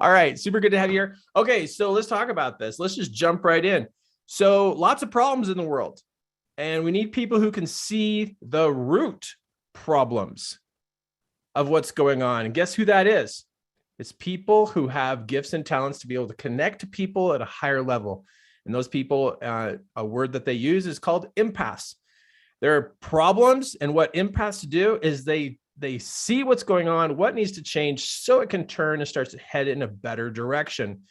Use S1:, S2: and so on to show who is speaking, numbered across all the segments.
S1: All right. Super good to have you here. Okay. So let's talk about this. Let's just jump right in. So lots of problems in the world, and we need people who can see the root problems of what's going on. And guess who that is? It's people who have gifts and talents to be able to connect to people at a higher level. And those people, a word that they use is called empaths. There are problems, and what empaths do is they see what's going on, what needs to change so it can turn and start to head in a better direction.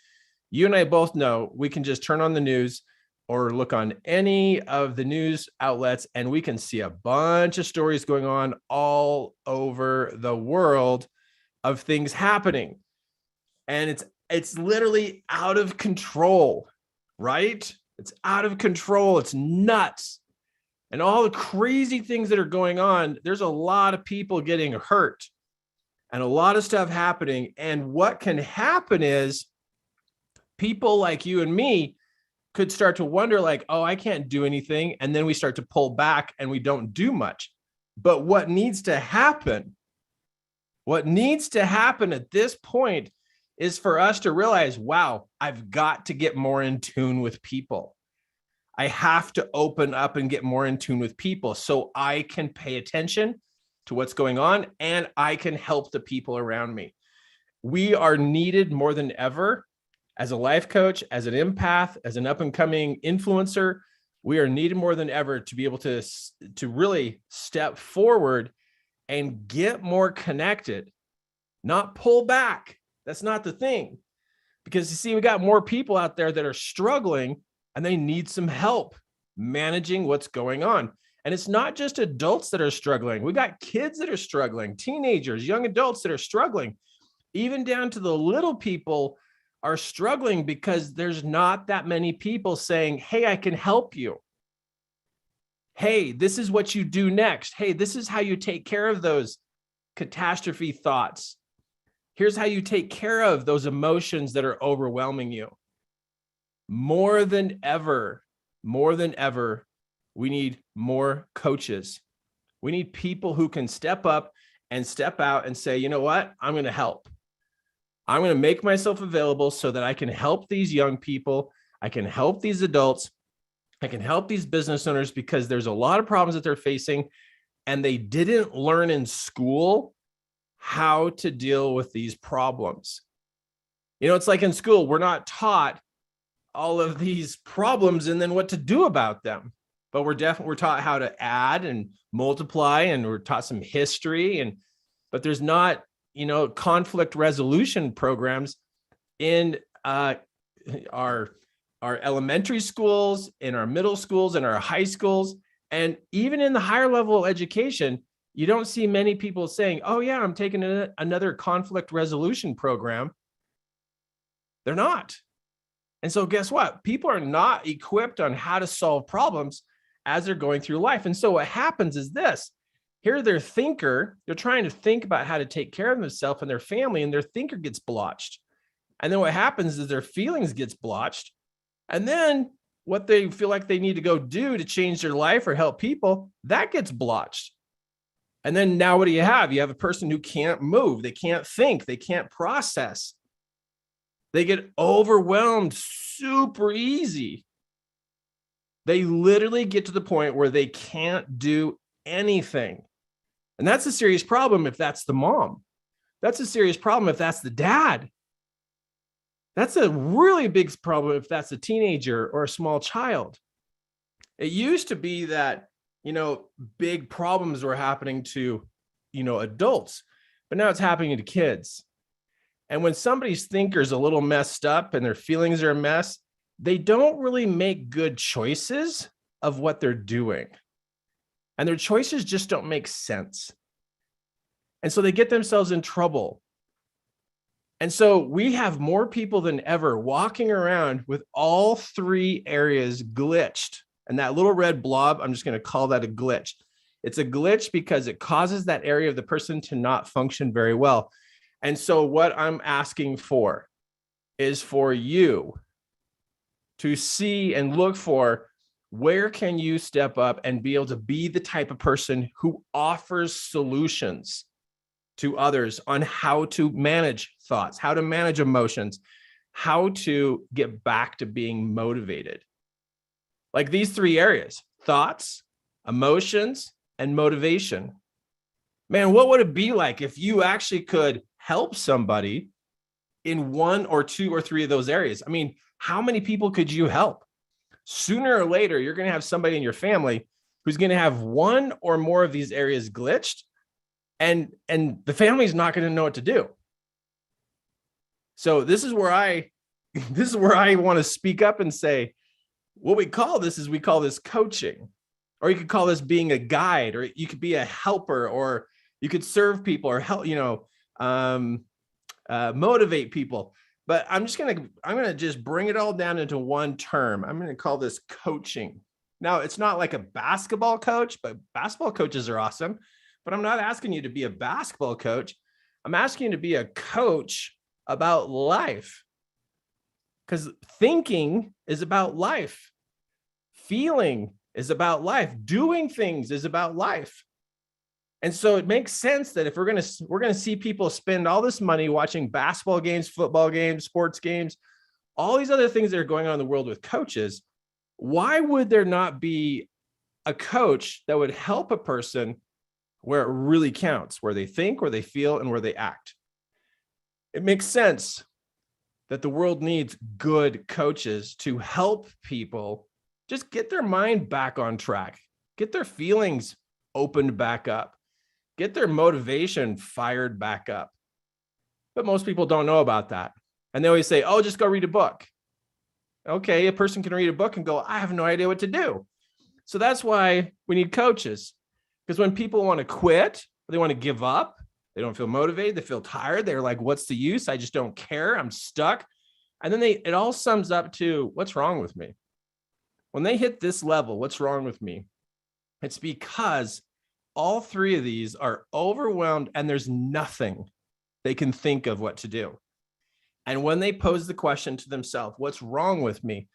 S1: You and I both know we can just turn on the news or look on any of the news outlets, and we can see a bunch of stories going on all over the world of things happening. And it's literally out of control, right? It's out of control. It's nuts. And all the crazy things that are going on, there's a lot of people getting hurt and a lot of stuff happening. And what can happen is people like you and me could start to wonder like, oh, I can't do anything. And then we start to pull back and we don't do much. But what needs to happen at this point is for us to realize, wow, I've got to get more in tune with people. I have to open up and get more in tune with people so I can pay attention to what's going on and I can help the people around me. We are needed more than ever as a life coach, as an empath, as an up-and-coming influencer. We are needed more than ever to be able to really step forward and get more connected, not pull back. That's not the thing. Because you see, we got more people out there that are struggling and they need some help managing what's going on. And it's not just adults that are struggling. We got kids that are struggling, teenagers, young adults that are struggling, even down to the little people are struggling because there's not that many people saying, hey, I can help you. Hey, this is what you do next. Hey, this is how you take care of those catastrophe thoughts. Here's how you take care of those emotions that are overwhelming you. More than ever, we need more coaches. We need people who can step up and step out and say, you know what? I'm going to help. I'm going to make myself available so that I can help these young people. I can help these adults. I can help these business owners because there's a lot of problems that they're facing and they didn't learn in school how to deal with these problems. You know, it's like in school, we're not taught all of these problems and then what to do about them. But we're taught how to add and multiply, and we're taught some history, but there's not, conflict resolution programs in our elementary schools, in our middle schools, in our high schools, and even in the higher level education. You don't see many people saying, oh yeah, I'm taking another conflict resolution program. They're not. And so guess what? People are not equipped on how to solve problems as they're going through life. And so what happens is this. Here, they're trying to think about how to take care of themselves and their family, and their thinker gets blotched. And then what happens is their feelings gets blotched. And then what they feel like they need to go do to change their life or help people, that gets blotched. And then now what do you have? You have a person who can't move. They can't think. They can't process. They get overwhelmed super easy. They literally get to the point where they can't do anything. And that's a serious problem if that's the mom. That's a serious problem if that's the dad. That's a really big problem if that's a teenager or a small child. It used to be that, big problems were happening to, adults, but now it's happening to kids. And when somebody's thinker is a little messed up and their feelings are a mess, they don't really make good choices of what they're doing. And their choices just don't make sense. And so they get themselves in trouble. And so we have more people than ever walking around with all three areas glitched. And that little red blob, I'm just going to call that a glitch. It's a glitch because it causes that area of the person to not function very well. And so what I'm asking for is for you to see and look for where can you step up and be able to be the type of person who offers solutions to others on how to manage thoughts, how to manage emotions, how to get back to being motivated. Like these three areas: thoughts, emotions, and motivation. Man, what would it be like if you actually could help somebody in one or two or three of those areas? I mean, how many people could you help? Sooner or later, you're going to have somebody in your family who's going to have one or more of these areas glitched, and the family's not going to know what to do. So this is where I want to speak up and say, what we call this coaching, or you could call this being a guide, or you could be a helper, or you could serve people or help, motivate people. But I'm going to just bring it all down into one term. I'm going to call this coaching. Now, it's not like a basketball coach, but basketball coaches are awesome. But I'm not asking you to be a basketball coach. I'm asking you to be a coach about life. Because thinking is about life. Feeling is about life. Doing things is about life. And so it makes sense that if we're going to see people spend all this money watching basketball games, football games, sports games, all these other things that are going on in the world with coaches, why would there not be a coach that would help a person where it really counts, where they think, where they feel, and where they act? It makes sense that the world needs good coaches to help people just get their mind back on track, get their feelings opened back up, get their motivation fired back up. But most people don't know about that. And they always say, oh, just go read a book. Okay, a person can read a book and go, I have no idea what to do. So that's why we need coaches. Because when people want to quit, they want to give up, they don't feel motivated, they feel tired, they're like, what's the use? I just don't care, I'm stuck. And then it all sums up to, what's wrong with me? When they hit this level, what's wrong with me? It's because all three of these are overwhelmed and there's nothing they can think of what to do. And when they pose the question to themselves, what's wrong with me?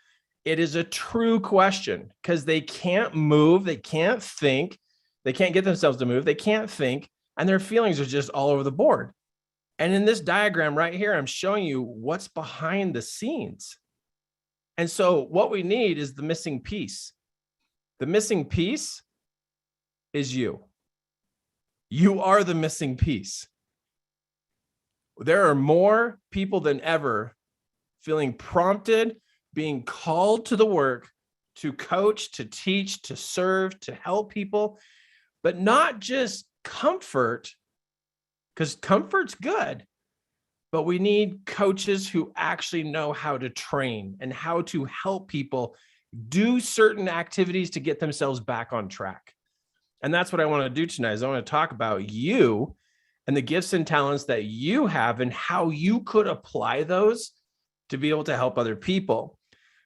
S1: It is a true question, because they can't move, they can't think, they can't get themselves to move, they can't think, and their feelings are just all over the board. And in this diagram right here, I'm showing you what's behind the scenes. And so what we need is the missing piece. The missing piece is you. You are the missing piece. There are more people than ever feeling prompted, being called to the work to coach, to teach, to serve, to help people, but not just comfort, because comfort's good, but we need coaches who actually know how to train and how to help people do certain activities to get themselves back on track. And that's what I want to do tonight, is I want to talk about you and the gifts and talents that you have and how you could apply those to be able to help other people.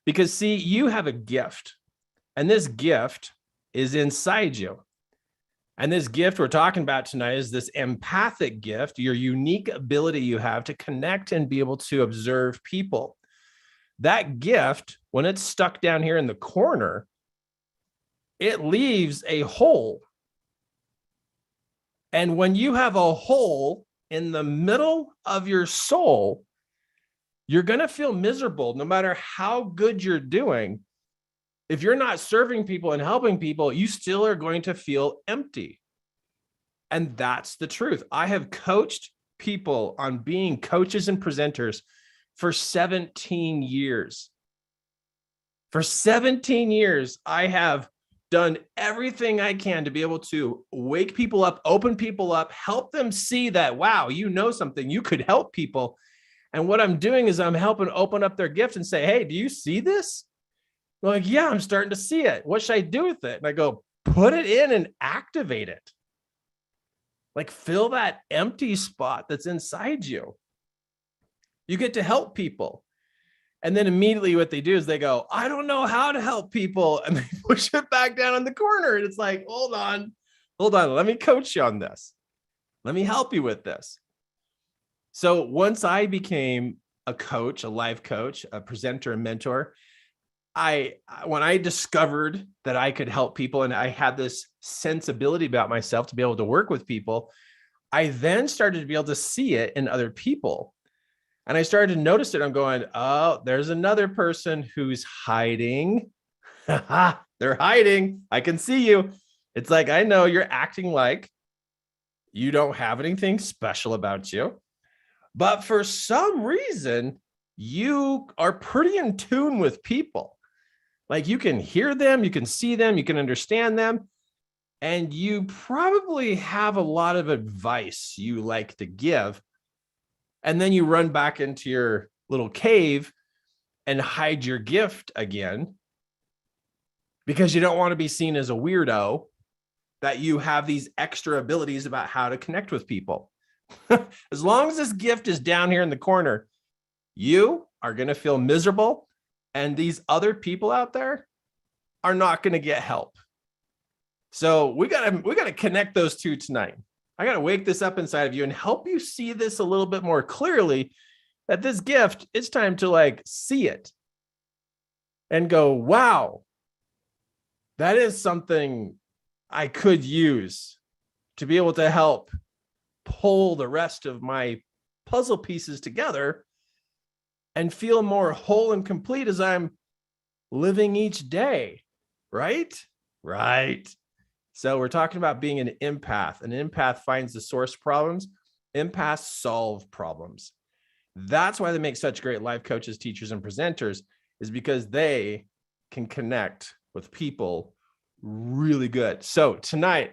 S1: Because see, you have a gift, and this gift is inside you. And this gift we're talking about tonight is this empathic gift, your unique ability you have to connect and be able to observe people. That gift, when it's stuck down here in the corner, it leaves a hole. And when you have a hole in the middle of your soul, you're going to feel miserable no matter how good you're doing. If you're not serving people and helping people, you still are going to feel empty. And that's the truth. I have coached people on being coaches and presenters for 17 years. For 17 years, I have done everything I can to be able to wake people up, open people up, help them see that, wow, you know something, you could help people. And what I'm doing is I'm helping open up their gift and say, hey, do you see this? They're like, yeah, I'm starting to see it. What should I do with it? And I go, put it in and activate it. Like, fill that empty spot that's inside you. You get to help people. And then immediately what they do is they go, I don't know how to help people. And they push it back down in the corner. And it's like, hold on. Let me coach you on this. Let me help you with this. So once I became a coach, a life coach, a presenter, and mentor, when I discovered that I could help people and I had this sensibility about myself to be able to work with people, I then started to be able to see it in other people. And I started to notice it. I'm going, oh, there's another person who's hiding. They're hiding. I can see you. It's like, I know you're acting like you don't have anything special about you. But for some reason, you are pretty in tune with people. Like you can hear them, you can see them, you can understand them. And you probably have a lot of advice you like to give. And then you run back into your little cave and hide your gift again because you don't want to be seen as a weirdo, that you have these extra abilities about how to connect with people. As long as this gift is down here in the corner, you are going to feel miserable. And these other people out there are not going to get help. So we got to connect those two tonight. I got to wake this up inside of you and help you see this a little bit more clearly, that this gift, it's time to like see it and go, wow, that is something I could use to be able to help pull the rest of my puzzle pieces together and feel more whole and complete as I'm living each day. Right? Right. So we're talking about being an empath. An empath finds the source problems. Empaths solve problems. That's why they make such great life coaches, teachers, and presenters, is because they can connect with people really good. So tonight,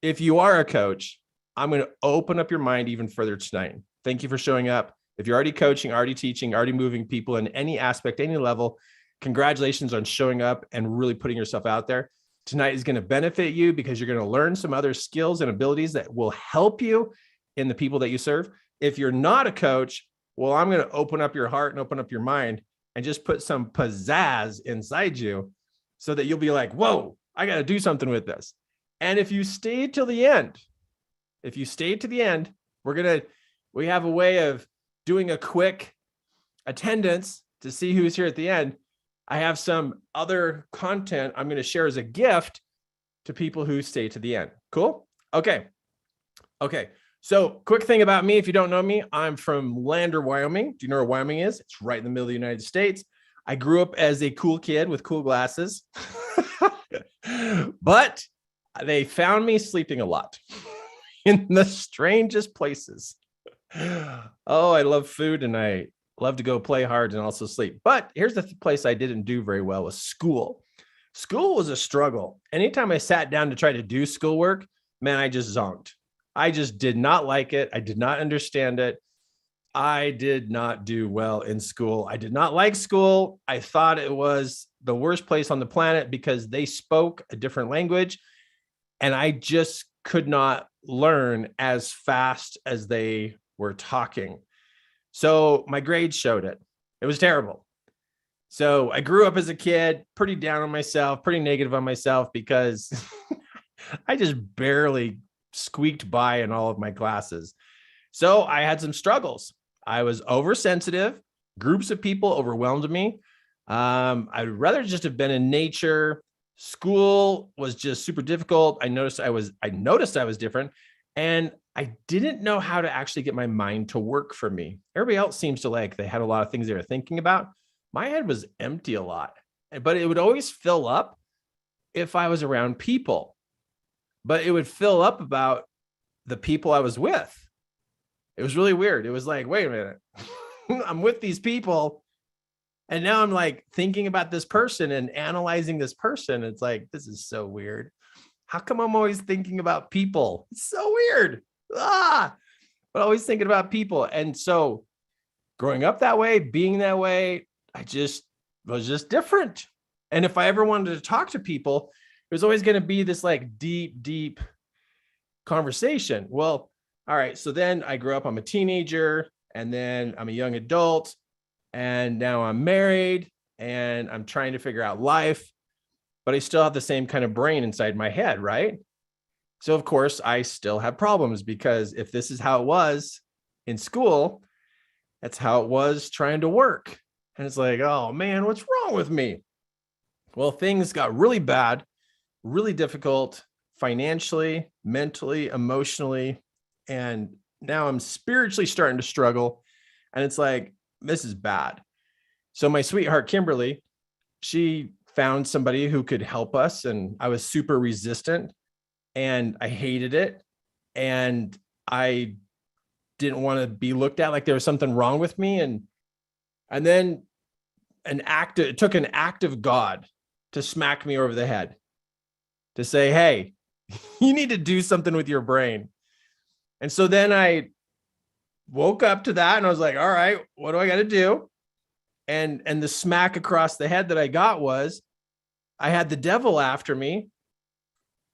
S1: if you are a coach, I'm going to open up your mind even further tonight. Thank you for showing up. If you're already coaching, already teaching, already moving people in any aspect, any level, congratulations on showing up and really putting yourself out there. Tonight is going to benefit you because you're going to learn some other skills and abilities that will help you in the people that you serve. If you're not a coach, well, I'm going to open up your heart and open up your mind and just put some pizzazz inside you so that you'll be like, whoa, I got to do something with this. And if you stay till the end, we have a way of doing a quick attendance to see who's here at the end. I have some other content I'm going to share as a gift to people who stay to the end. Cool? Okay. So quick thing about me, if you don't know me, I'm from Lander, Wyoming. Do you know where Wyoming is? It's right in the middle of the United States. I grew up as a cool kid with cool glasses, but they found me sleeping a lot in the strangest places. Oh, I love food and I love to go play hard and also sleep. But here's the place I didn't do very well was school. School was a struggle. Anytime I sat down to try to do schoolwork, man, I just zonked. I just did not like it. I did not understand it. I did not do well in school. I did not like school. I thought it was the worst place on the planet because they spoke a different language and I just could not learn as fast as they were talking. So my grades showed it. It was terrible. So I grew up as a kid, pretty down on myself, pretty negative on myself because I just barely squeaked by in all of my classes. So I had some struggles. I was oversensitive. Groups of people overwhelmed me. I'd rather just have been in nature. School was just super difficult. I noticed I was different. And I didn't know how to actually get my mind to work for me. Everybody else seems to they had a lot of things they were thinking about. My head was empty a lot, but it would always fill up if I was around people, but it would fill up about the people I was with. It was really weird. It was like, wait a minute, I'm with these people. And now I'm thinking about this person and analyzing this person. It's like, this is so weird. How come I'm always thinking about people? It's so weird. But always thinking about people. And so growing up that way, being that way, I just was just different. And if I ever wanted to talk to people, it was always going to be this deep conversation. Well, all right. So then I grew up, I'm a teenager, and then I'm a young adult, and now I'm married and I'm trying to figure out life, but I still have the same kind of brain inside my head, right? So of course I still have problems because if this is how it was in school, that's how it was trying to work. And it's like, oh man, what's wrong with me? Well, things got really bad, really difficult financially, mentally, emotionally, And now I'm spiritually starting to struggle. And it's like, this is bad. So my sweetheart, Kimberly, she found somebody who could help us. And I was super resistant and I hated it. And I didn't want to be looked at like there was something wrong with me. And then it took an act of God to smack me over the head, to say, hey, you need to do something with your brain. And so then I woke up to that and I was like, all right, what do I got to do? And the smack across the head that I got was I had the devil after me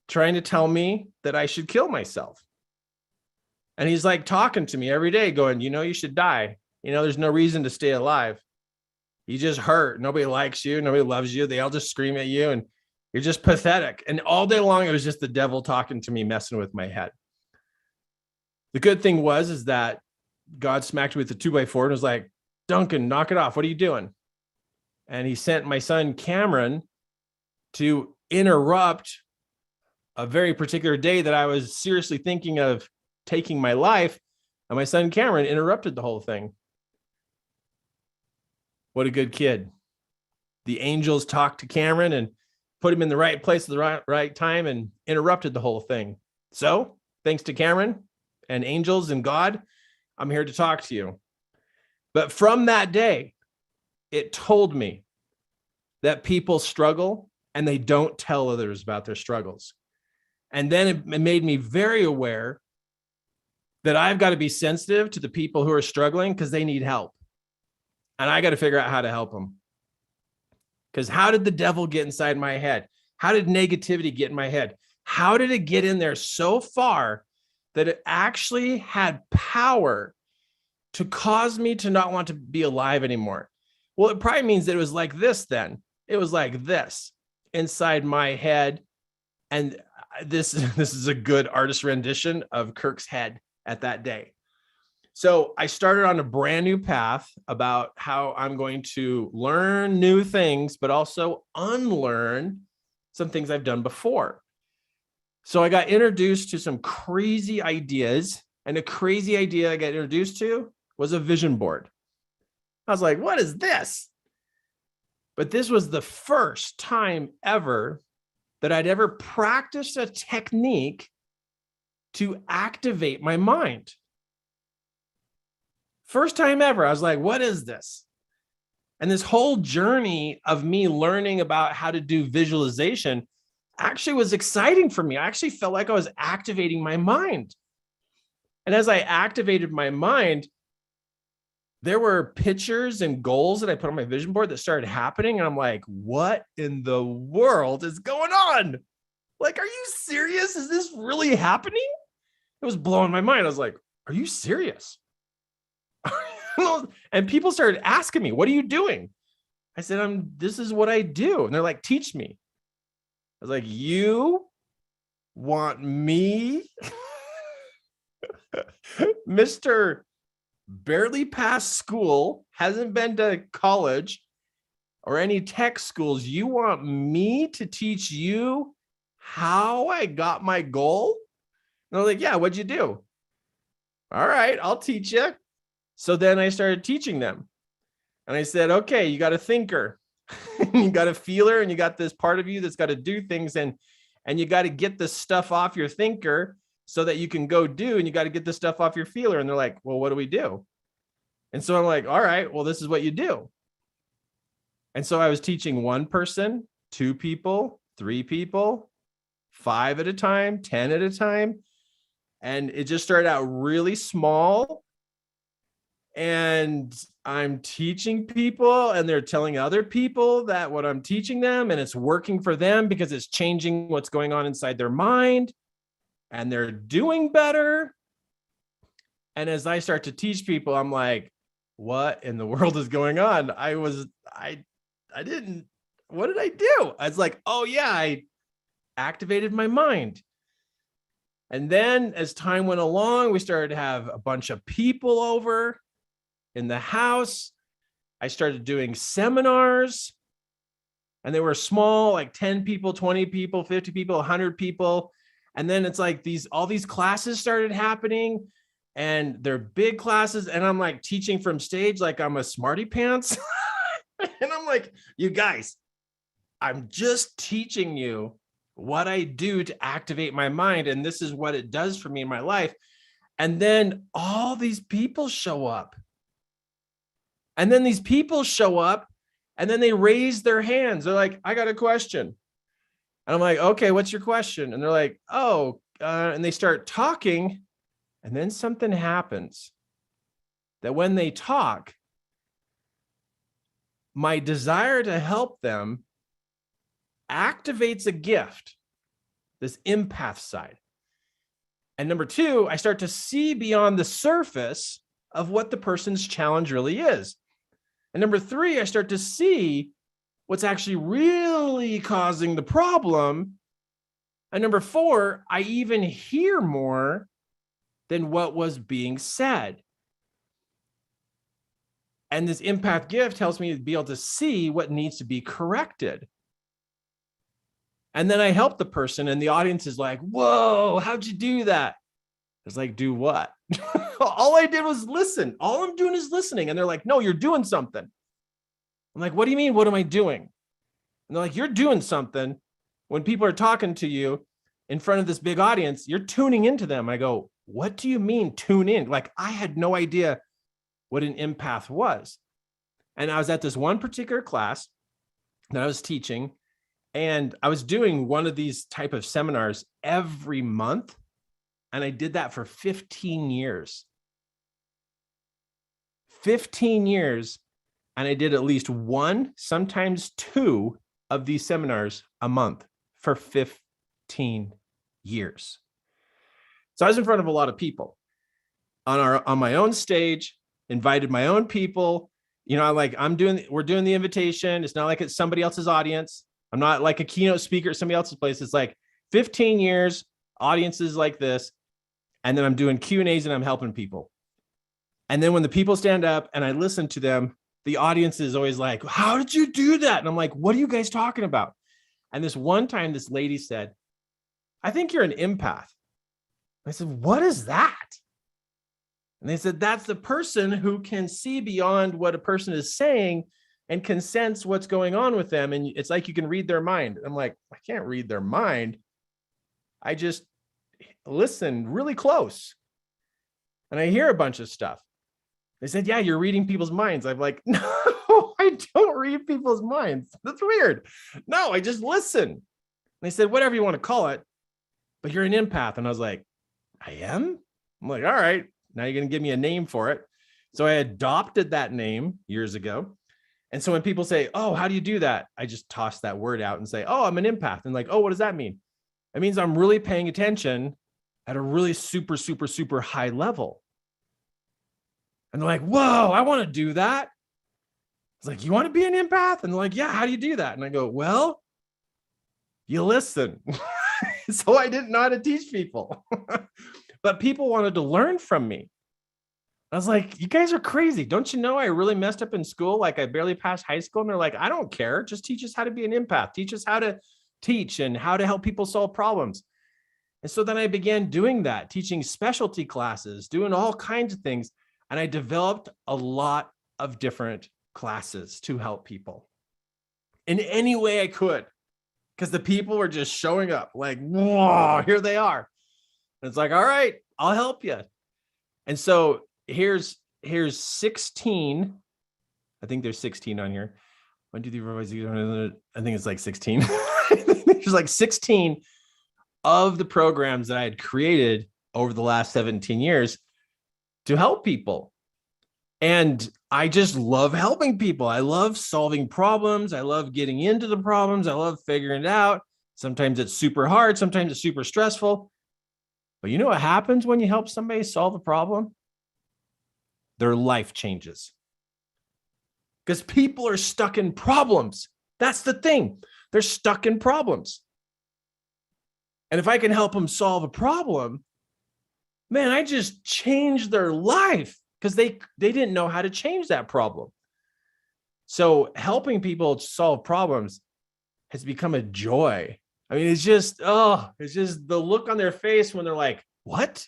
S1: trying to tell me that I should kill myself. And he's like talking to me every day going, you should die. There's no reason to stay alive. You just hurt. Nobody likes you. Nobody loves you. They all just scream at you and you're just pathetic. And all day long, it was just the devil talking to me, messing with my head. The good thing is that God smacked me with a 2x4 and was like, Duncan, knock it off. What are you doing? And he sent my son, Cameron, to interrupt a very particular day that I was seriously thinking of taking my life. And my son, Cameron, interrupted the whole thing. What a good kid. The angels talked to Cameron and put him in the right place at the right time and interrupted the whole thing. So thanks to Cameron and angels and God, I'm here to talk to you. But from that day, it told me that people struggle and they don't tell others about their struggles. And then it made me very aware that I've got to be sensitive to the people who are struggling because they need help. And I got to figure out how to help them. Because how did the devil get inside my head? How did negativity get in my head? How did it get in there so far that it actually had power to cause me to not want to be alive anymore? Well, it probably means that it was like this then. It was like this inside my head. And this is a good artist rendition of Kirk's head at that day. So I started on a brand new path about how I'm going to learn new things, but also unlearn some things I've done before. So I got introduced to some crazy ideas, and a crazy idea I got introduced to was a vision board. I was like, what is this? But this was the first time ever that I'd ever practiced a technique to activate my mind. First time ever. I was like, what is this? And this whole journey of me learning about how to do visualization actually was exciting for me. I actually felt like I was activating my mind. And as I activated my mind, there were pictures and goals that I put on my vision board that started happening. And I'm like, what in the world is going on? Like, are you serious? Is this really happening? It was blowing my mind. I was like, are you serious? And people started asking me, what are you doing? I said, this is what I do. And they're like, teach me. I was like, you want me? Mr. barely passed school, hasn't been to college or any tech schools. You want me to teach you how I got my goal? And I was like, yeah, what'd you do? All right, I'll teach you. So then I started teaching them. And I said, okay, you got a thinker, you got a feeler, and you got this part of you that's got to do things. And you got to get this stuff off your thinker so that you can go do, and you got to get this stuff off your feeler. And they're like, well, what do we do? And so I'm like, all right, well, this is what you do. And so I was teaching one person, 2 people, 3 people, 5 at a time, 10 at a time. And it just started out really small. And I'm teaching people and they're telling other people that what I'm teaching them, and it's working for them because it's changing what's going on inside their mind and they're doing better. And as I start to teach people, I'm like, what in the world is going on? What did I do? I was like, oh yeah, I activated my mind. And then as time went along, we started to have a bunch of people over in the house. I started doing seminars, and they were small, like 10 people, 20 people, 50 people, 100 people. And then it's like all these classes started happening, and they're big classes. And I'm like teaching from stage, like I'm a smarty pants. And I'm like, you guys, I'm just teaching you what I do to activate my mind. And this is what it does for me in my life. And then all these people show up. And then these people show up, and then they raise their hands. They're like, I got a question. And I'm like, okay, what's your question? And they're like, and they start talking. And then something happens that when they talk, my desire to help them activates a gift, this empath side. And number two, I start to see beyond the surface of what the person's challenge really is. And number three, I start to see what's actually really causing the problem. And number four, I even hear more than what was being said. And this empath gift helps me to be able to see what needs to be corrected. And then I help the person, and the audience is like, whoa, how'd you do that? It's like, do what? All I did was listen. All I'm doing is listening. And they're like, no, you're doing something. I'm like, what do you mean? What am I doing? And they're like, you're doing something. When people are talking to you in front of this big audience, you're tuning into them. I go, what do you mean tune in? Like, I had no idea what an empath was. And I was at this one particular class that I was teaching, and I was doing one of these type of seminars every month. And I did that for 15 years. 15 years. And I did at least one, sometimes two of these seminars a month for 15 years. So I was in front of a lot of people on my own stage, invited my own people. You know, we're doing the invitation. It's not like it's somebody else's audience. I'm not like a keynote speaker at somebody else's place. It's like 15 years, audiences like this. And then I'm doing Q&As and I'm helping people. And then when the people stand up and I listen to them, the audience is always like, how did you do that? And I'm like, what are you guys talking about? And this one time, this lady said, I think you're an empath. I said, what is that? And they said, that's the person who can see beyond what a person is saying and can sense what's going on with them. And it's like you can read their mind. I'm like, I can't read their mind. I just listen really close. And I hear a bunch of stuff. They said, yeah, you're reading people's minds. I'm like, no, I don't read people's minds. That's weird. No, I just listen. And they said, whatever you want to call it, but you're an empath. And I was like, I am? I'm like, all right, now you're going to give me a name for it. So I adopted that name years ago. And so when people say, oh, how do you do that? I just toss that word out and say, oh, I'm an empath. And like, oh, what does that mean? It means I'm really paying attention at a really super, super, super high level. And they're like, whoa, I want to do that. It's like, you want to be an empath? And they're like, yeah, how do you do that? And I go, well, you listen. So I didn't know how to teach people, but people wanted to learn from me. I was like, you guys are crazy. Don't you know I really messed up in school? Like I barely passed high school. And they're like, I don't care. Just teach us how to be an empath. Teach us how to teach and how to help people solve problems. And so then I began doing that, teaching specialty classes, doing all kinds of things. And I developed a lot of different classes to help people in any way I could, because the people were just showing up like, whoa, here they are. And it's like, all right, I'll help you. And so here's 16. I think there's 16 on here. 1, 2, 3, 4, 5, 6, 7, I think it's like 16. There's like 16 of the programs that I had created over the last 17 years to help people. And I just love helping people. I love solving problems. I love getting into the problems. I love figuring it out. Sometimes it's super hard. Sometimes it's super stressful. But you know what happens when you help somebody solve a problem? Their life changes. Because people are stuck in problems. That's the thing. They're stuck in problems. And if I can help them solve a problem, man, I just changed their life because they didn't know how to change that problem. So helping people solve problems has become a joy I mean, it's just the look on their face when they're like, what?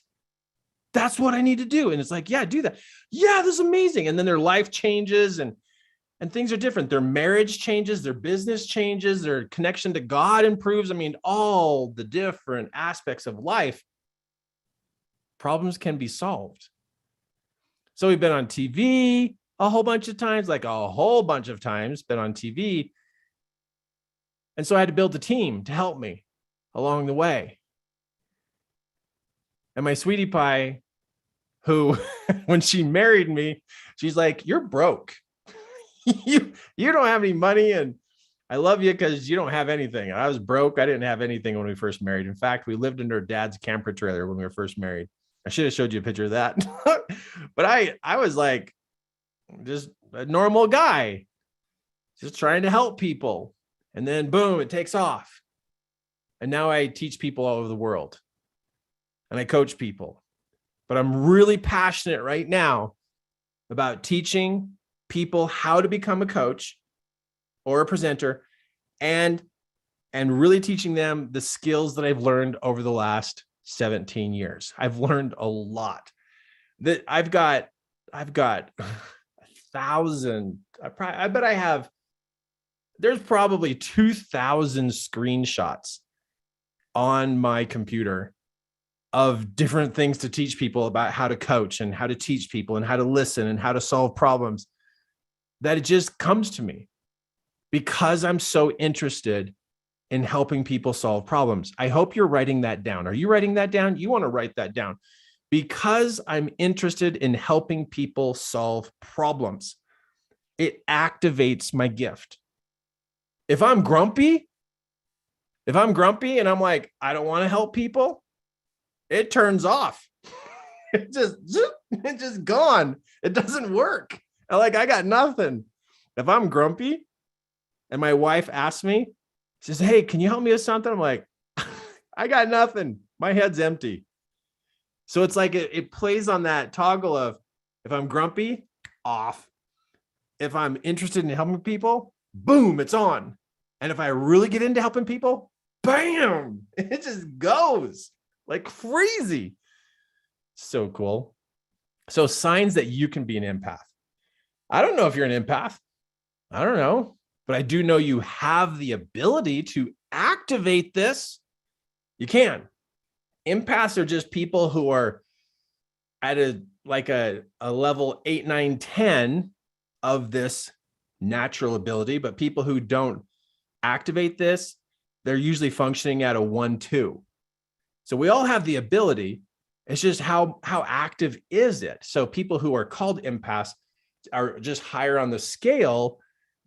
S1: That's what I need to do. And it's like, yeah, do that. Yeah, this is amazing. And then their life changes and things are different. Their marriage changes, their business changes, their connection to God improves. I mean, all the different aspects of life, problems can be solved. So we've been on TV a whole bunch of times, been on TV. And so I had to build a team to help me along the way. And my sweetie pie, who, when she married me, she's like, you're broke. you don't have any money, and I love you because you don't have anything. And I was broke. I didn't have anything when we first married. In fact, we lived in her dad's camper trailer when we were first married. I should have showed you a picture of that. But I was like just a normal guy, just trying to help people. And then boom, it takes off. And now I teach people all over the world and I coach people. But I'm really passionate right now about teaching people how to become a coach or a presenter, and really teaching them the skills that I've learned over the last 17 years. I've learned a lot. That I've got 1,000. I bet I have. There's probably 2,000 screenshots on my computer of different things to teach people about how to coach and how to teach people and how to listen and how to solve problems, that it just comes to me because I'm so interested in helping people solve problems. I hope you're writing that down. Are you writing that down? You want to write that down. Because I'm interested in helping people solve problems, it activates my gift. If I'm grumpy and I'm like, I don't want to help people, it turns off. It's just gone. It doesn't work. I got nothing. If I'm grumpy and my wife asks me, says, hey, can you help me with something? I'm like, I got nothing. My head's empty. So it's like it plays on that toggle of, if I'm grumpy, off. If I'm interested in helping people, boom, it's on. And if I really get into helping people, bam, it just goes like crazy. So cool. So signs that you can be an empath. I don't know if you're an empath. I don't know, but I do know you have the ability to activate this. You can. Empaths are just people who are at a level 8, 9, 10 of this natural ability, but people who don't activate this, they're usually functioning at a 1, 2. So we all have the ability. It's just how active is it? So people who are called empaths are just higher on the scale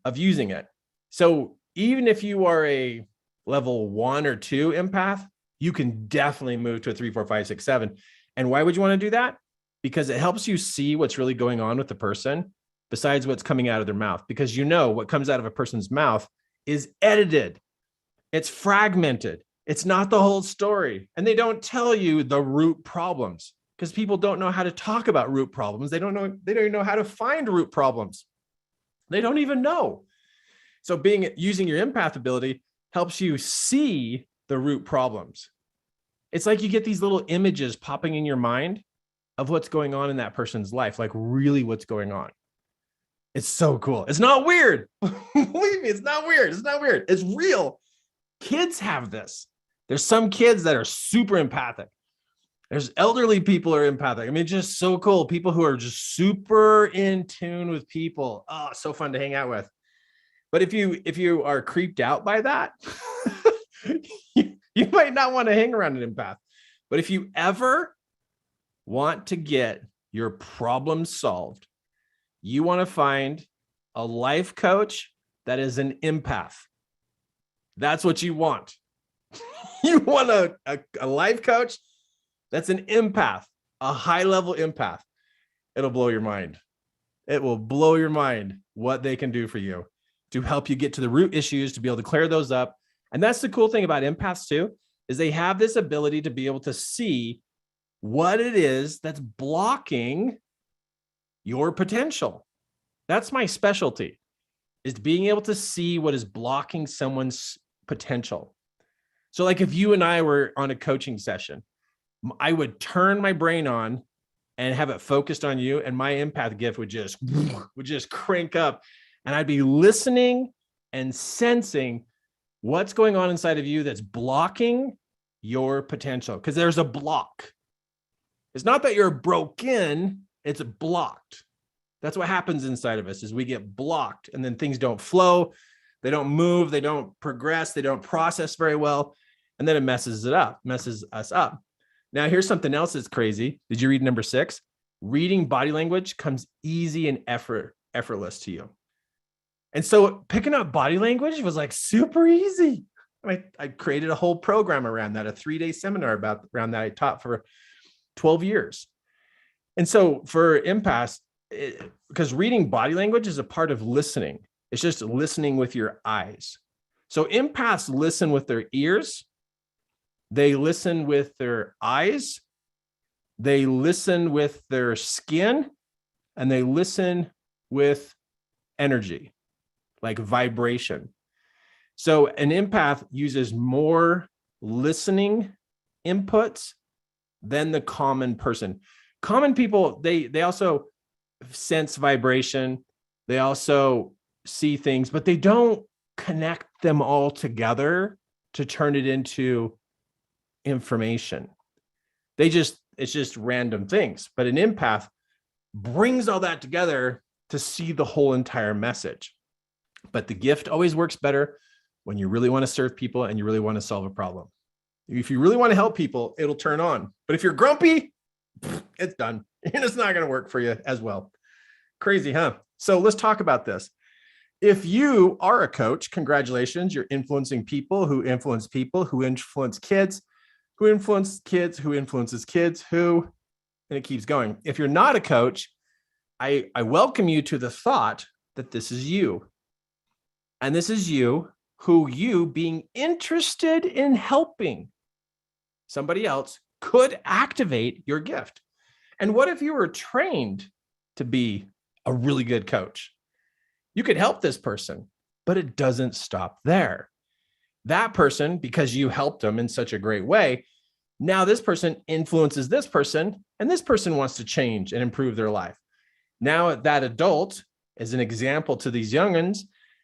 S1: of using it. So even if you are a level 1 or 2 empath, you can definitely move to a 3, 4, 5, 6, 7. And why would you want to do that? Because it helps you see what's really going on with the person besides what's coming out of their mouth. Because you know what comes out of a person's mouth is edited. It's fragmented. It's not the whole story. And they don't tell you the root problems because people don't know how to talk about root problems. They don't even know how to find root problems. They don't even know. So using your empath ability helps you see the root problems. It's like you get these little images popping in your mind of what's going on in that person's life, like really what's going on. It's so cool. It's not weird. Believe me, it's not weird. It's not weird. It's real. Kids have this. There's some kids that are super empathic. There's elderly people who are empathic. I mean, just so cool. People who are just super in tune with people. Oh, so fun to hang out with. But if you are creeped out by that, you might not want to hang around an empath. But if you ever want to get your problem solved, you want to find a life coach that is an empath. That's what you want. You want a life coach that's an empath, a high-level empath. It'll blow your mind. It will blow your mind what they can do for you to help you get to the root issues, to be able to clear those up. And that's the cool thing about empaths too, is they have this ability to be able to see what it is that's blocking your potential. That's my specialty, is being able to see what is blocking someone's potential. So like if you and I were on a coaching session, I would turn my brain on and have it focused on you, and my empath gift would just crank up, and I'd be listening and sensing what's going on inside of you that's blocking your potential, because there's a block. It's not that you're broken, it's blocked. That's what happens inside of us, is we get blocked, and then things don't flow, they don't move, they don't progress, they don't process very well, and then it messes us up. Now, here's something else that's crazy. Did you read number 6? Reading body language comes easy and effortless to you. And so picking up body language was like super easy. I created a whole program around that, a 3-day seminar around that I taught for 12 years. And so for empaths, because reading body language is a part of listening. It's just listening with your eyes. So empaths listen with their ears. They listen with their eyes, they listen with their skin, and they listen with energy, like vibration. So an empath uses more listening inputs than the common person. Common people, they also sense vibration. They also see things, but they don't connect them all together to turn it into information. It's just random things. But an empath brings all that together to see the whole entire message. But the gift always works better when you really want to serve people and you really want to solve a problem. If you really want to help people, it'll turn on. But if you're grumpy, it's done. And it's not going to work for you as well. Crazy, huh? So let's talk about this. If you are a coach, congratulations, you're influencing people who influence kids, who influence kids, who influences kids, and it keeps going. If you're not a coach, I welcome you to the thought that this is you. And this is you being interested in helping somebody else could activate your gift. And what if you were trained to be a really good coach? You could help this person, but it doesn't stop there. That person, because you helped them in such a great way, now this person influences this person, and this person wants to change and improve their life. Now that adult is an example to these youngins,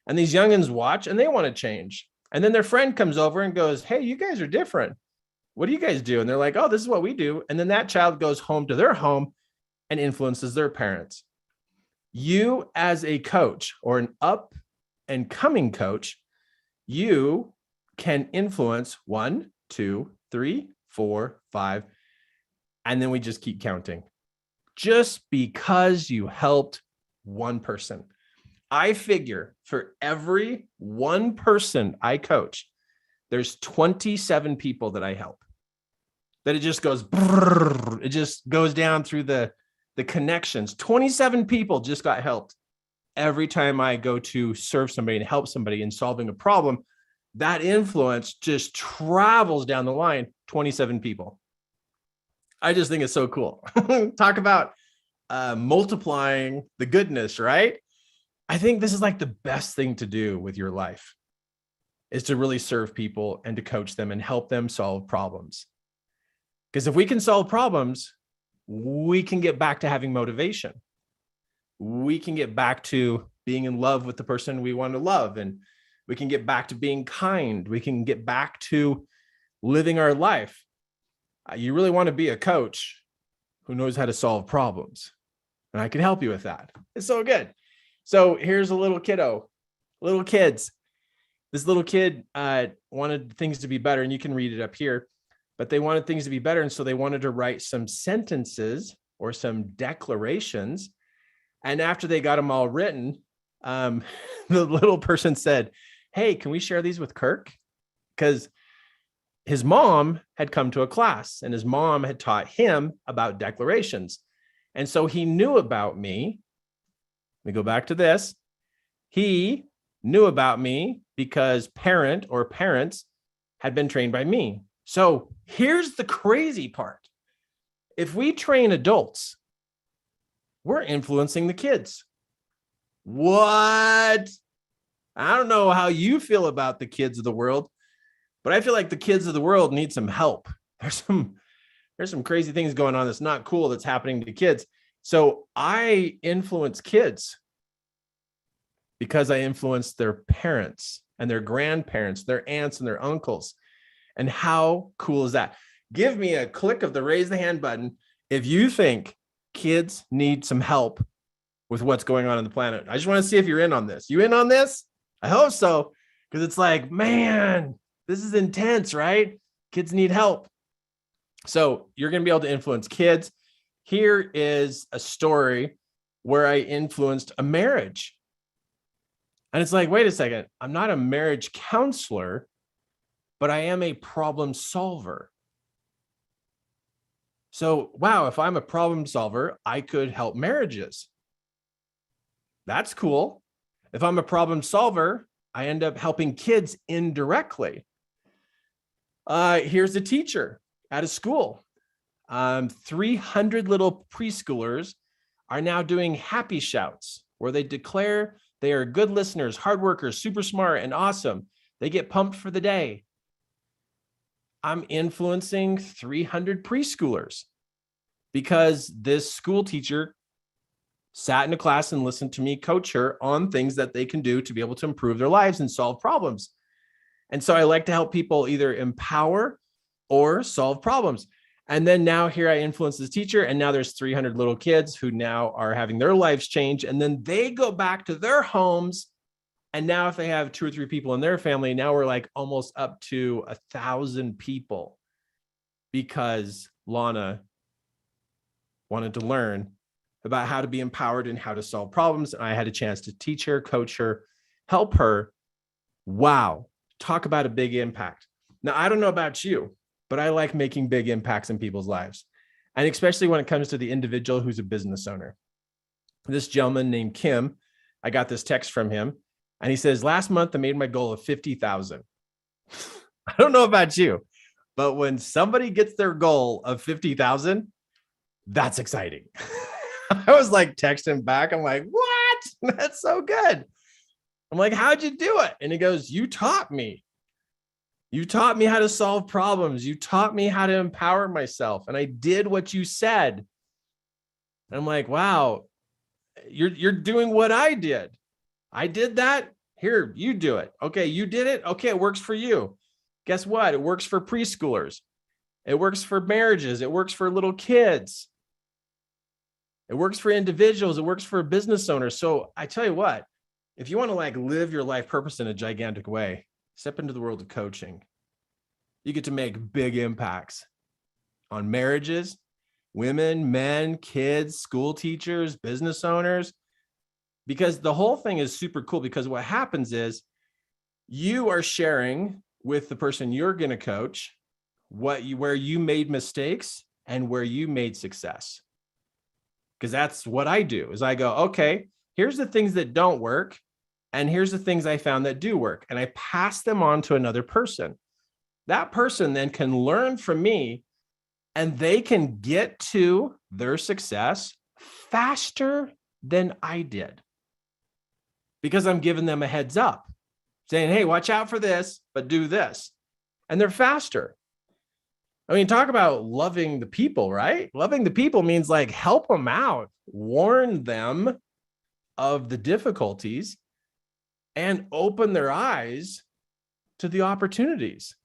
S1: and these youngins watch and they want to change. And then their friend comes over and goes, "Hey, you guys are different. What do you guys do?" And they're like, "Oh, this is what we do." And then that child goes home to their home and influences their parents. You as a coach or an up and coming coach, you can influence 1, 2, 3, 4, 5, and then we just keep counting. Just because you helped one person. I figure for every one person I coach, there's 27 people that I help. That it just goes, it just goes down through the connections. 27 people just got helped. Every time I go to serve somebody and help somebody in solving a problem, that influence just travels down the line, 27 people. I just think it's so cool. Talk about multiplying the goodness, right? I think this is like the best thing to do with your life, is to really serve people and to coach them and help them solve problems. Because if we can solve problems, we can get back to having motivation. We can get back to being in love with the person we want to love, and we can get back to being kind. We can get back to living our life. You really want to be a coach who knows how to solve problems, and I can help you with that. It's so good. So here's a little kiddo, little kids. This little kid wanted things to be better, and you can read it up here, but they wanted things to be better. And so they wanted to write some sentences or some declarations. And after they got them all written, the little person said, "Hey, can we share these with Kirk?" Because his mom had come to a class and his mom had taught him about declarations. And so he knew about me. Let me go back to this. He knew about me because parents had been trained by me. So here's the crazy part. If we train adults, we're influencing the kids. What? I don't know how you feel about the kids of the world, But I feel like the kids of the world need some help. There's some crazy things going on that's not cool that's happening to kids. So I influence kids because I influence their parents and their grandparents, their aunts and their uncles. And how cool is that? Give me a click of the raise the hand button if you think kids need some help with what's going on the planet. I just want to see if you're in on this. You in on this? I hope so, because it's like, man, this is intense, right? Kids need help. So you're going to be able to influence kids. Here is a story where I influenced a marriage. And it's like, wait a second, I'm not a marriage counselor, but I am a problem solver. So, wow, if I'm a problem solver, I could help marriages. That's cool. If I'm a problem solver, I end up helping kids indirectly. Here's a teacher at a school. 300 little preschoolers are now doing happy shouts where they declare they are good listeners, hard workers, super smart, and awesome. They get pumped for the day. I'm influencing 300 preschoolers because this school teacher sat in a class and listened to me coach her on things that they can do to be able to improve their lives and solve problems. And so I like to help people either empower or solve problems. And then now here I influence this teacher, and now there's 300 little kids who now are having their lives change. And then they go back to their homes. And now if they have 2 or 3 people in their family, now we're like almost up to 1,000 people because Lana wanted to learn about how to be empowered and how to solve problems. And I had a chance to teach her, coach her, help her. Wow. Talk about a big impact. Now, I don't know about you, but I like making big impacts in people's lives. And especially when it comes to the individual who's a business owner. This gentleman named Kim, I got this text from him, and he says, last month I made my goal of 50,000. I don't know about you, but when somebody gets their goal of 50,000, that's exciting. I was like texting back. I'm like, what? That's so good. I'm like, how'd you do it? And he goes, you taught me. You taught me how to solve problems. You taught me how to empower myself. And I did what you said. And I'm like, wow, you're doing what I did. I did that. Here, you do it. Okay, you did it. Okay, it works for you. Guess what? It works for preschoolers. It works for marriages. It works for little kids. It works for individuals. It works for business owners. So I tell you what, if you want to like live your life purpose in a gigantic way, step into the world of coaching. You get to make big impacts on marriages, women, men, kids, school teachers, business owners, because the whole thing is super cool. Because what happens is you are sharing with the person you're going to coach where you made mistakes and where you made success. Because that's what I do is I go, okay, here's the things that don't work. And here's the things I found that do work. And I pass them on to another person. That person then can learn from me and they can get to their success faster than I did. Because I'm giving them a heads up saying, hey, watch out for this, but do this. And they're faster. I mean, talk about loving the people, right? Loving the people means like help them out, warn them of the difficulties, and open their eyes to the opportunities.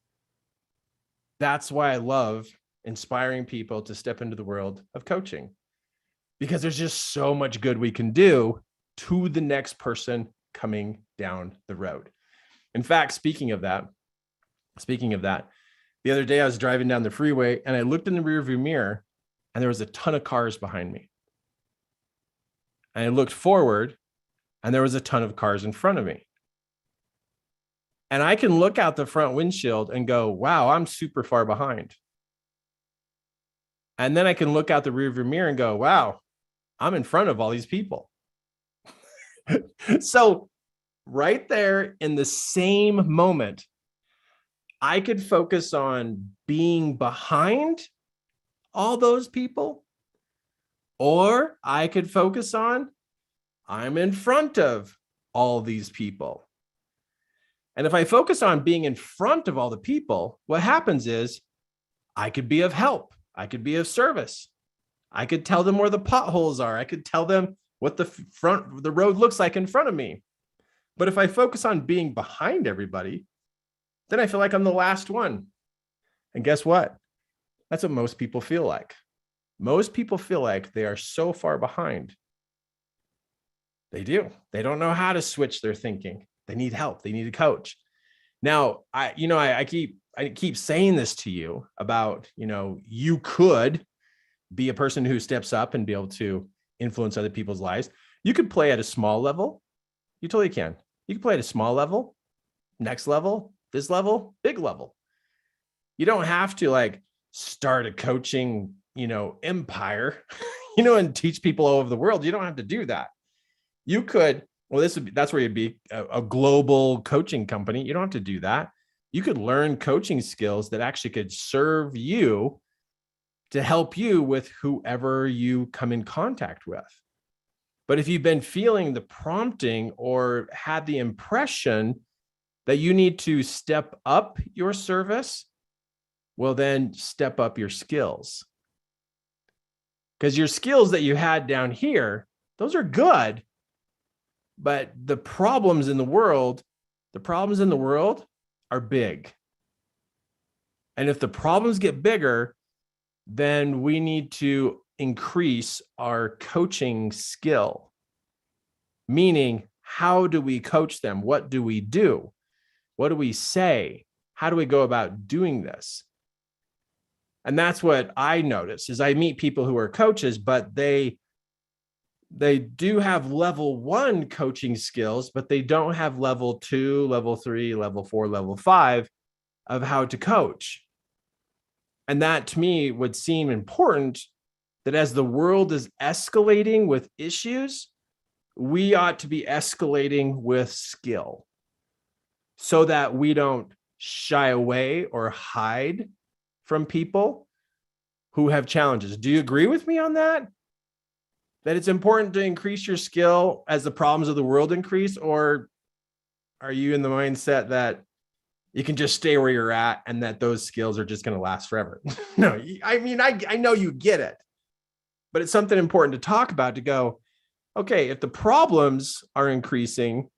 S1: That's why I love inspiring people to step into the world of coaching, because there's just so much good we can do to the next person coming down the road. In fact, speaking of that, the other day I was driving down the freeway and I looked in the rearview mirror and there was a ton of cars behind me. And I looked forward and there was a ton of cars in front of me. And I can look out the front windshield and go, wow, I'm super far behind. And then I can look out the rearview mirror and go, wow, I'm in front of all these people. So right there in the same moment, I could focus on being behind all those people, or I could focus on I'm in front of all these people. And if I focus on being in front of all the people, what happens is I could be of help. I could be of service. I could tell them where the potholes are. I could tell them what the road looks like in front of me. But if I focus on being behind everybody, then I feel like I'm the last one. And guess what? That's what most people feel like. Most people feel like they are so far behind. They do. They don't know how to switch their thinking. They need help. They need a coach. Now, I keep saying this to you about, you could be a person who steps up and be able to influence other people's lives. You could play at a small level. You totally can. You can play at a small level, next level, this level, big level. You don't have to start a coaching, empire, and teach people all over the world. You don't have to do that. You could, that's where you'd be a global coaching company. You don't have to do that. You could learn coaching skills that actually could serve you to help you with whoever you come in contact with. But if you've been feeling the prompting or had the impression that you need to step up your service, well, then step up your skills. Because your skills that you had down here, those are good. But the problems in the world are big. And if the problems get bigger, then we need to increase our coaching skill. Meaning, how do we coach them? What do we do? What do we say? How do we go about doing this? And that's what I notice is I meet people who are coaches, but they do have level 1 coaching skills, but they don't have level 2, level 3, level 4, level 5 of how to coach. And that to me would seem important, that as the world is escalating with issues, we ought to be escalating with skill so that we don't shy away or hide from people who have challenges. Do you agree with me on that? That it's important to increase your skill as the problems of the world increase? Or are you in the mindset that you can just stay where you're at and that those skills are just going to last forever? No, I mean, I know you get it, but it's something important to talk about, to go, okay, if the problems are increasing,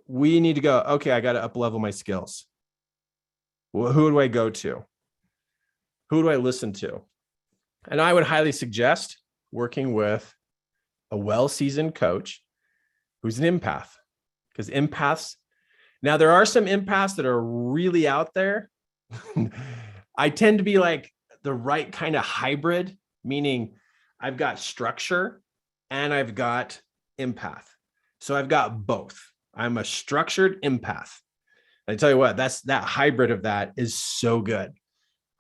S1: we need to go, okay, I got to up-level my skills. Well, who do I go to? Who do I listen to? And I would highly suggest working with a well-seasoned coach who's an empath, because empaths, now there are some empaths that are really out there. I tend to be like the right kind of hybrid, meaning I've got structure and I've got empath. So I've got both. I'm a structured empath. I tell you what, that hybrid of that is so good.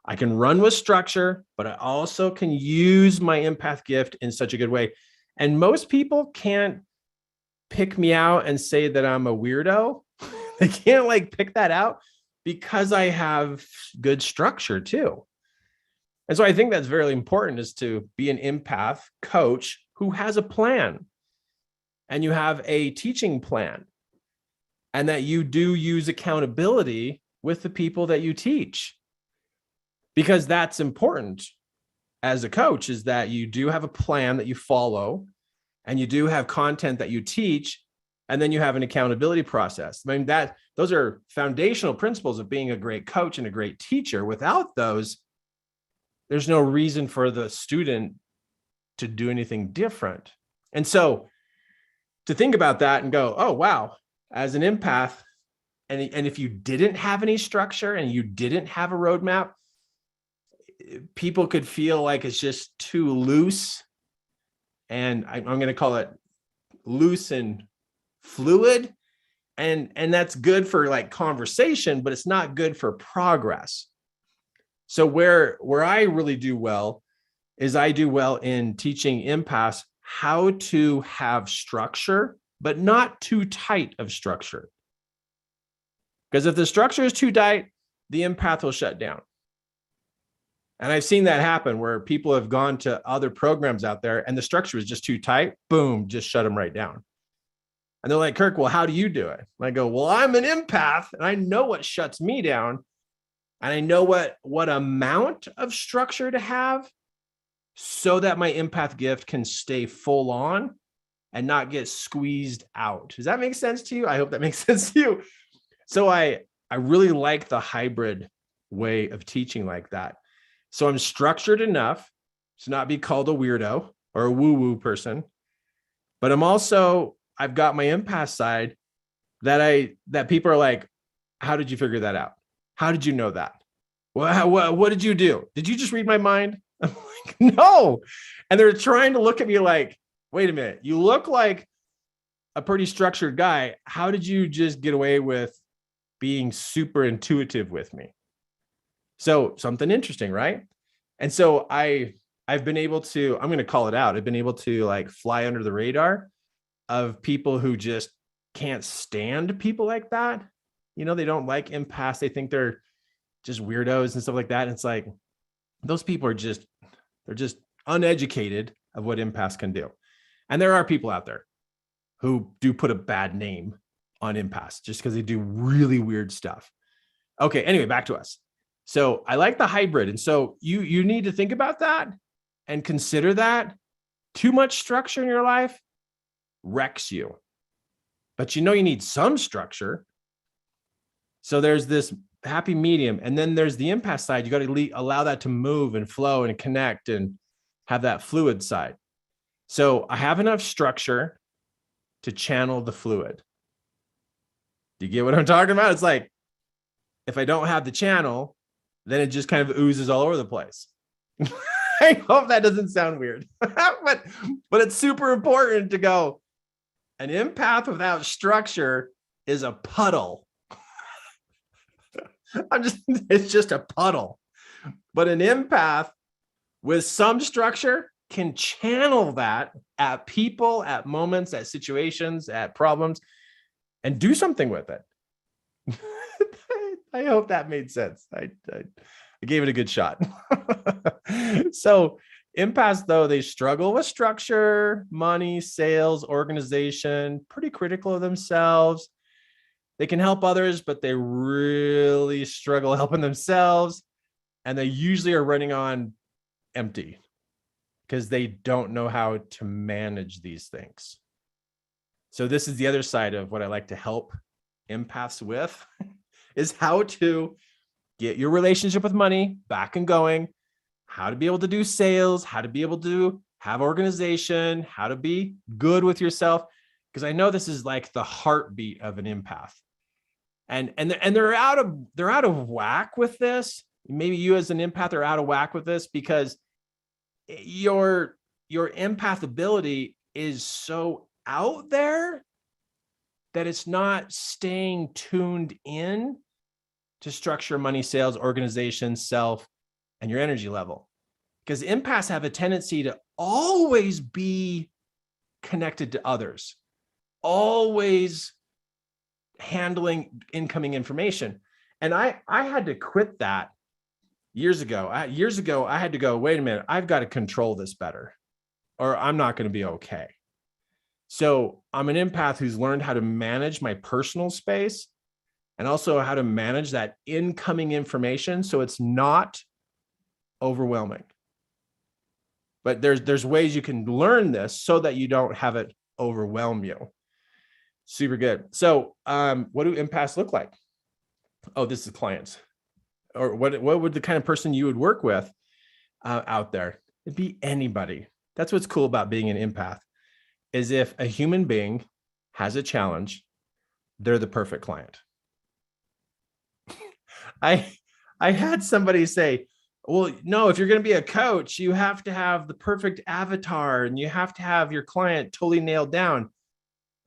S1: I can run with structure, but I also can use my empath gift in such a good way. And most people can't pick me out and say that I'm a weirdo. They can't pick that out because I have good structure too. And so I think that's very important, is to be an empath coach who has a plan, and you have a teaching plan, and that you do use accountability with the people that you teach. Because that's important as a coach, is that you do have a plan that you follow, and you do have content that you teach, and then you have an accountability process. I mean, those are foundational principles of being a great coach and a great teacher. Without those, there's no reason for the student to do anything different. And so to think about that and go, oh, wow, as an empath, and if you didn't have any structure and you didn't have a roadmap, people could feel like it's just too loose. And I'm going to call it loose and fluid. And that's good for conversation, but it's not good for progress. So where I really do well is I do well in teaching empaths how to have structure, but not too tight of structure. Because if the structure is too tight, the empath will shut down. And I've seen that happen where people have gone to other programs out there and the structure is just too tight. Boom, just shut them right down. And they're like, Kirk, well, how do you do it? And I go, well, I'm an empath and I know what shuts me down. And I know what amount of structure to have so that my empath gift can stay full on and not get squeezed out. Does that make sense to you? I hope that makes sense to you. So I really like the hybrid way of teaching like that. So I'm structured enough to not be called a weirdo or a woo-woo person, but I've got my empath side that people are like, how did you figure that out? How did you know that? What did you do? Did you just read my mind? I'm like, no. And they're trying to look at me like, wait a minute, you look like a pretty structured guy. How did you just get away with being super intuitive with me? So something interesting, right? And so I've been able to, I'm going to call it out. I've been able to like fly under the radar of people who just can't stand people like that. You know, they don't like empaths. They think they're just weirdos and stuff like that. And it's like, those people are they're just uneducated of what empaths can do. And there are people out there who do put a bad name on empaths just because they do really weird stuff. Okay, anyway, back to us. So I like the hybrid. And so you need to think about that and consider that. Too much structure in your life wrecks you. But you need some structure. So there's this happy medium. And then there's the empath side. You got to allow that to move and flow and connect and have that fluid side. So I have enough structure to channel the fluid. Do you get what I'm talking about? It's like, if I don't have the channel, then it just kind of oozes all over the place. I hope that doesn't sound weird, but it's super important to go. An empath without structure is a puddle. It's just a puddle. But an empath with some structure can channel that at people, at moments, at situations, at problems, and do something with it. I hope that made sense. I gave it a good shot. So empaths, though, they struggle with structure, money, sales, organization, pretty critical of themselves. They can help others, but they really struggle helping themselves. And they usually are running on empty because they don't know how to manage these things. So this is the other side of what I like to help empaths with is how to get your relationship with money back and going, how to be able to do sales, how to be able to have organization, how to be good with yourself. Because I know this is like the heartbeat of an empath. And they're out of whack with this. Maybe you as an empath are out of whack with this because your empath ability is so out there that it's not staying tuned in to structure, money, sales, organization, self, and your energy level. Because empaths have a tendency to always be connected to others, always handling incoming information. And I had to quit that years ago. I had to go, wait a minute, I've got to control this better or I'm not going to be okay. So I'm an empath who's learned how to manage my personal space and also how to manage that incoming information so it's not overwhelming. But there's ways you can learn this so that you don't have it overwhelm you. Super good. So what do empaths look like? Oh, this is clients. Or what would the kind of person you would work with out there? It'd be anybody. That's what's cool about being an empath, is if a human being has a challenge, they're the perfect client. I had somebody say, well, no, if you're going to be a coach, you have to have the perfect avatar and you have to have your client totally nailed down.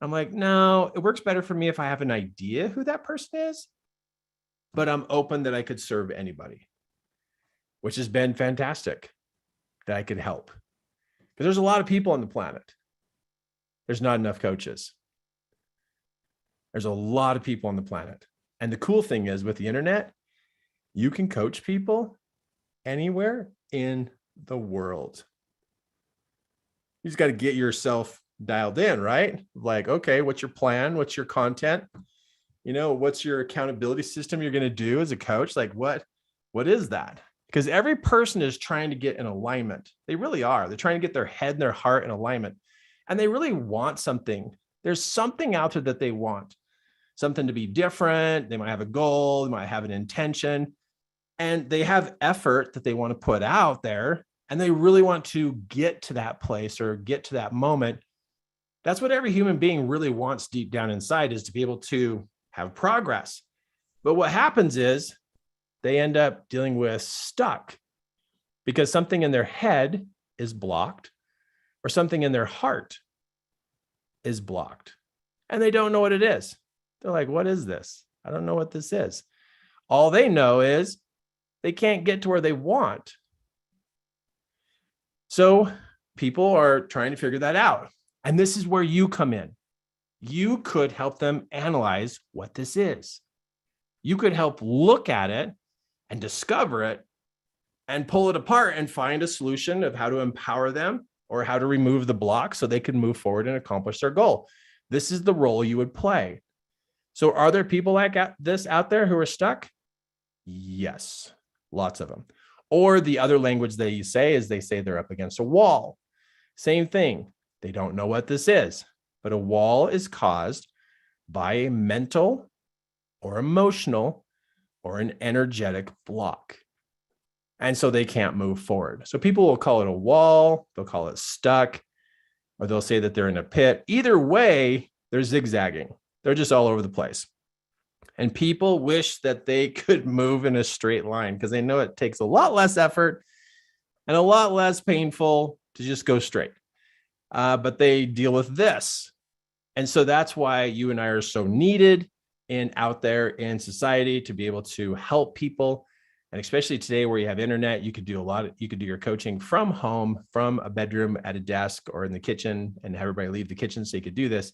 S1: I'm like, no, it works better for me if I have an idea who that person is, but I'm open that I could serve anybody, which has been fantastic that I could help. Because there's a lot of people on the planet. There's not enough coaches. There's a lot of people on the planet. And the cool thing is with the internet, you can coach people anywhere in the world. You just got to get yourself dialed in, right? Like, okay, what's your plan? What's your content? What's your accountability system you're going to do as a coach? Like, what is that? Because every person is trying to get in alignment. They really are. They're trying to get their head and their heart in alignment. And they really want something. There's something out there that they want, something to be different. They might have a goal. They might have an intention. And they have effort that they want to put out there. And they really want to get to that place or get to that moment. That's what every human being really wants deep down inside, is to be able to have progress. But what happens is they end up dealing with stuck because something in their head is blocked or something in their heart is blocked and they don't know what it is. They're like, what is this? I don't know what this is. All they know is they can't get to where they want. So people are trying to figure that out. And this is where you come in. You could help them analyze what this is. You could help look at it and discover it and pull it apart and find a solution of how to empower them or how to remove the block so they can move forward and accomplish their goal. This is the role you would play. So are there people like this out there who are stuck? Yes, lots of them. Or the other language they say is they say they're up against a wall. Same thing. They don't know what this is. But a wall is caused by a mental or emotional or an energetic block. And so they can't move forward. So people will call it a wall, they'll call it stuck, or they'll say that they're in a pit. Either way, they're zigzagging. They're just all over the place. And people wish that they could move in a straight line because they know it takes a lot less effort and a lot less painful to just go straight. But they deal with this. And so that's why you and I are so needed and out there in society to be able to help people. And especially today where you have internet, you could do you could do your coaching from home, from a bedroom, at a desk, or in the kitchen, and have everybody leave the kitchen so you could do this.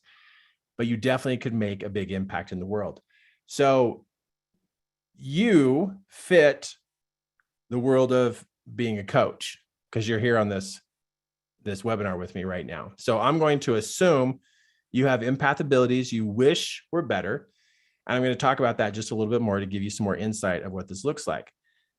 S1: But you definitely could make a big impact in the world. So you fit the world of being a coach because you're here on this webinar with me right now. So I'm going to assume you have empath abilities you wish were better. And I'm going to talk about that just a little bit more to give you some more insight of what this looks like.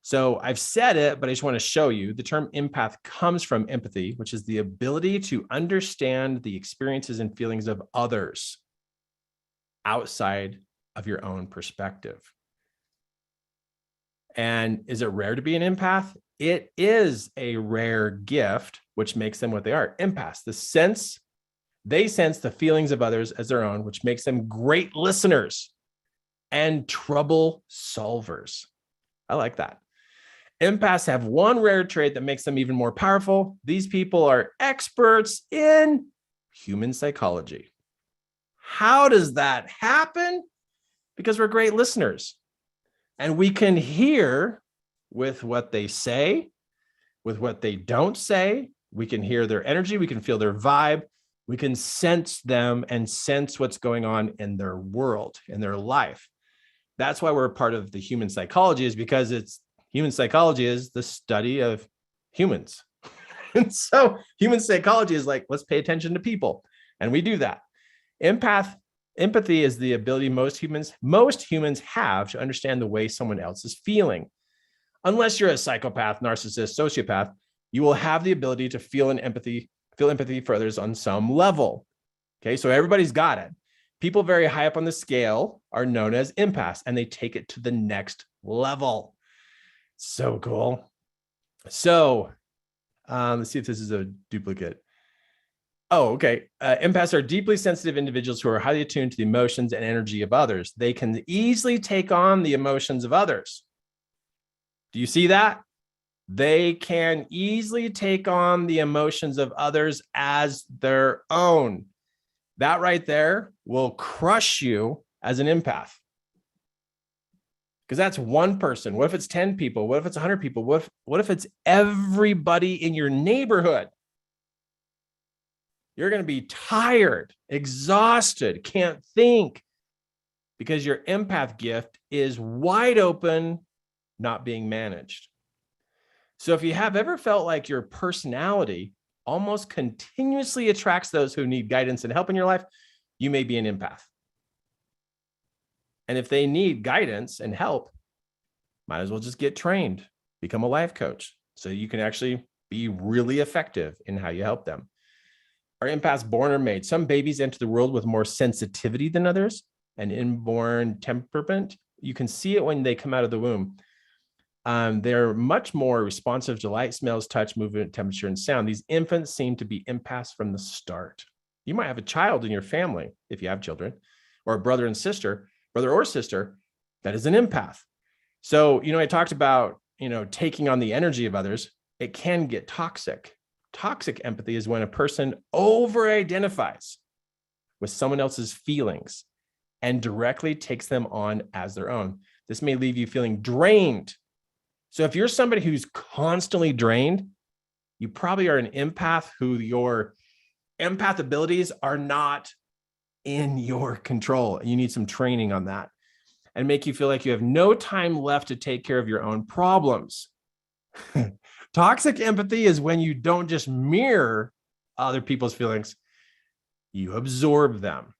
S1: So I've said it, but I just want to show you the term empath comes from empathy, which is the ability to understand the experiences and feelings of others outside of your own perspective. And is it rare to be an empath? It is a rare gift, which makes them what they are. Empaths, they sense the feelings of others as their own, which makes them great listeners and trouble solvers. I like that. Empaths have one rare trait that makes them even more powerful. These people are experts in human psychology. How does that happen? Because we're great listeners and we can hear with what they say, with what they don't say. We can hear their energy. We can feel their vibe. We can sense them and sense what's going on in their world, in their life. That's why we're a part of the human psychology, is because human psychology is the study of humans. And so human psychology is like, let's pay attention to people. And we do that. Empathy is the ability most humans have to understand the way someone else is feeling. Unless you're a psychopath, narcissist, sociopath, you will have the ability to feel empathy for others on some level. Okay, so everybody's got it. People very high up on the scale are known as empaths, and they take it to the next level. So cool. So let's see if this is a duplicate. Oh, okay. Empaths are deeply sensitive individuals who are highly attuned to the emotions and energy of others. They can easily take on the emotions of others. Do you see that? They can easily take on the emotions of others as their own. That right there will crush you as an empath. Because that's one person. What if it's 10 people? What if it's 100 people? What if it's everybody in your neighborhood? You're going to be tired, exhausted, can't think, because your empath gift is wide open, not being managed. So if you have ever felt like your personality almost continuously attracts those who need guidance and help in your life, you may be an empath. And if they need guidance and help, might as well just get trained, become a life coach, so you can actually be really effective in how you help them. Are empaths born or made? Some babies enter the world with more sensitivity than others, an inborn temperament. You can see it when they come out of the womb. They're much more responsive to light, smells, touch, movement, temperature, and sound. These infants seem to be empaths from the start. You might have a child in your family, if you have children, or a brother or sister that is an empath. So, I talked about, taking on the energy of others. It can get toxic. Toxic empathy is when a person over-identifies with someone else's feelings and directly takes them on as their own. This may leave you feeling drained. So if you're somebody who's constantly drained, you probably are an empath who your empath abilities are not in your control. And you need some training on that, and make you feel like you have no time left to take care of your own problems. Toxic empathy is when you don't just mirror other people's feelings, you absorb them.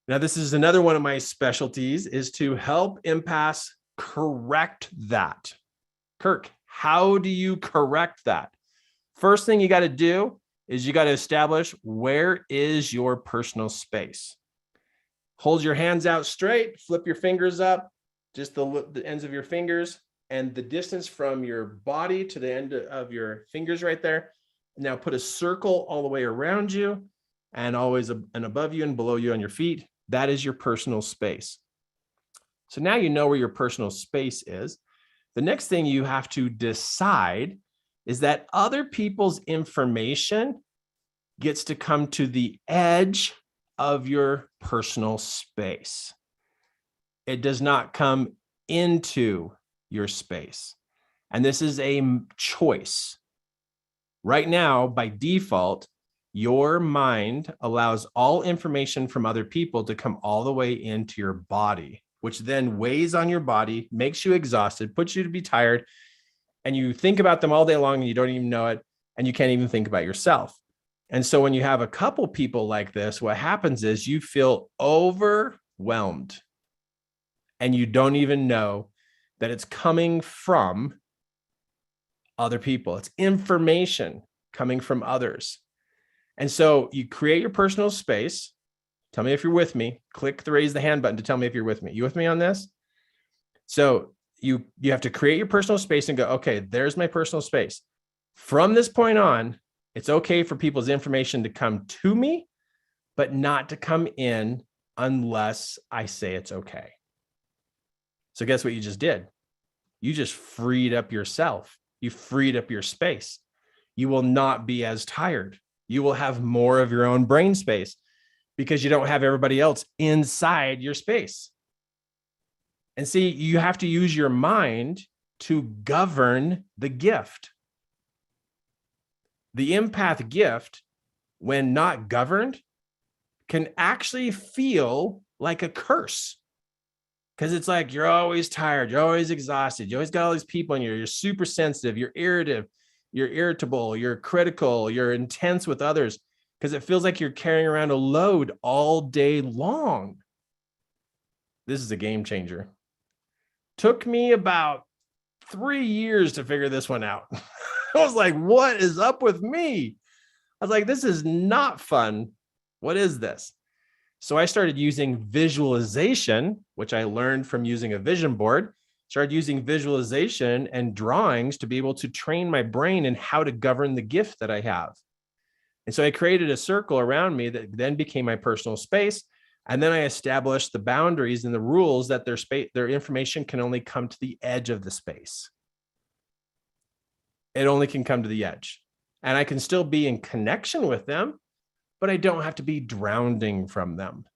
S1: Now, this is another one of my specialties, is to help empaths correct that. Kirk, how do you correct that? First thing you got to do is you got to establish, where is your personal space? Hold your hands out straight, flip your fingers up, just the ends of your fingers, and the distance from your body to the end of your fingers right there. Now put a circle all the way around you, and always and above you and below you on your feet. That is your personal space. So now you know where your personal space is. The next thing you have to decide is that other people's information gets to come to the edge of your personal space. It does not come into your space. And this is a choice. Right now, by default, your mind allows all information from other people to come all the way into your body, which then weighs on your body, makes you exhausted, puts you to be tired, and you think about them all day long and you don't even know it, and you can't even think about yourself. And so when you have a couple people like this, what happens is you feel overwhelmed, and you don't even know that it's coming from other people. It's information coming from others. And so you create your personal space. Tell me if you're with me. Click the raise the hand button to tell me if you're with me. You with me on this? So you have to create your personal space and go, okay, there's my personal space. From this point on, it's okay for people's information to come to me, but not to come in unless I say it's okay. So guess what you just did? You just freed up yourself. You freed up your space. You will not be as tired. You will have more of your own brain space because you don't have everybody else inside your space. And see, you have to use your mind to govern the gift. The empath gift, when not governed, can actually feel like a curse. Because it's like, you're always tired, you're always exhausted, you always got all these people in you, you're super sensitive, you're irritable, you're critical, you're intense with others, because it feels like you're carrying around a load all day long. This is a game changer. Took me about 3 years to figure this one out. I was like, what is up with me? I was like, this is not fun. What is this? So I started using visualization, which I learned from using a vision board. Started using visualization and drawings to be able to train my brain in how to govern the gift that I have. And so I created a circle around me that then became my personal space. And then I established the boundaries and the rules that their information can only come to the edge of the space. It only can come to the edge. And I can still be in connection with them, but I don't have to be drowning from them.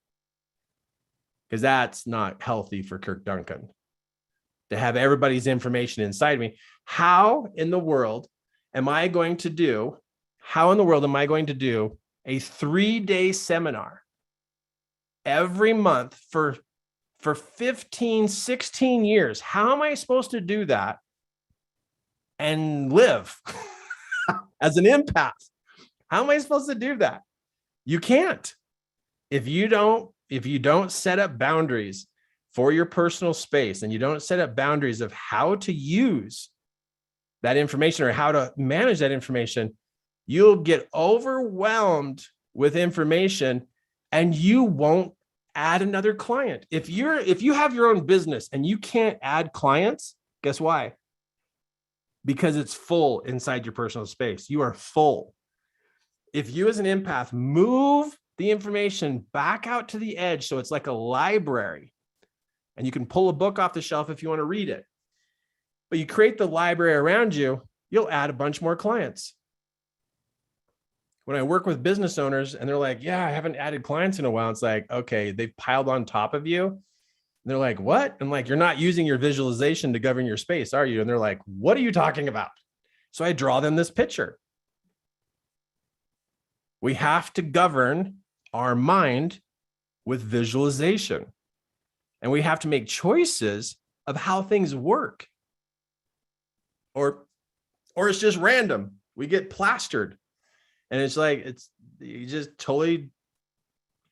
S1: Because that's not healthy for Kirk Duncan, to have everybody's information inside me. How in the world am I going to do a 3-day seminar every month for 15, 16 years? How am I supposed to do that and live? as an empath. How am I supposed to do that? You can't. If you don't set up boundaries for your personal space, and you don't set up boundaries of how to use that information or how to manage that information, you'll get overwhelmed with information and you won't add another client. If you have your own business and you can't add clients, guess why? Because it's full inside your personal space. You are full. If you as an empath move the information back out to the edge, so it's like a library, and you can pull a book off the shelf if you want to read it, but you create the library around you, you'll add a bunch more clients. When I work with business owners and they're like, yeah, I haven't added clients in a while, it's like, okay, they've piled on top of you. And they're like, what? I'm like, you're not using your visualization to govern your space, are you? And they're like, what are you talking about? So I draw them this picture. We have to govern our mind with visualization. And we have to make choices of how things work. Or it's just random. We get plastered. And it's like, you just totally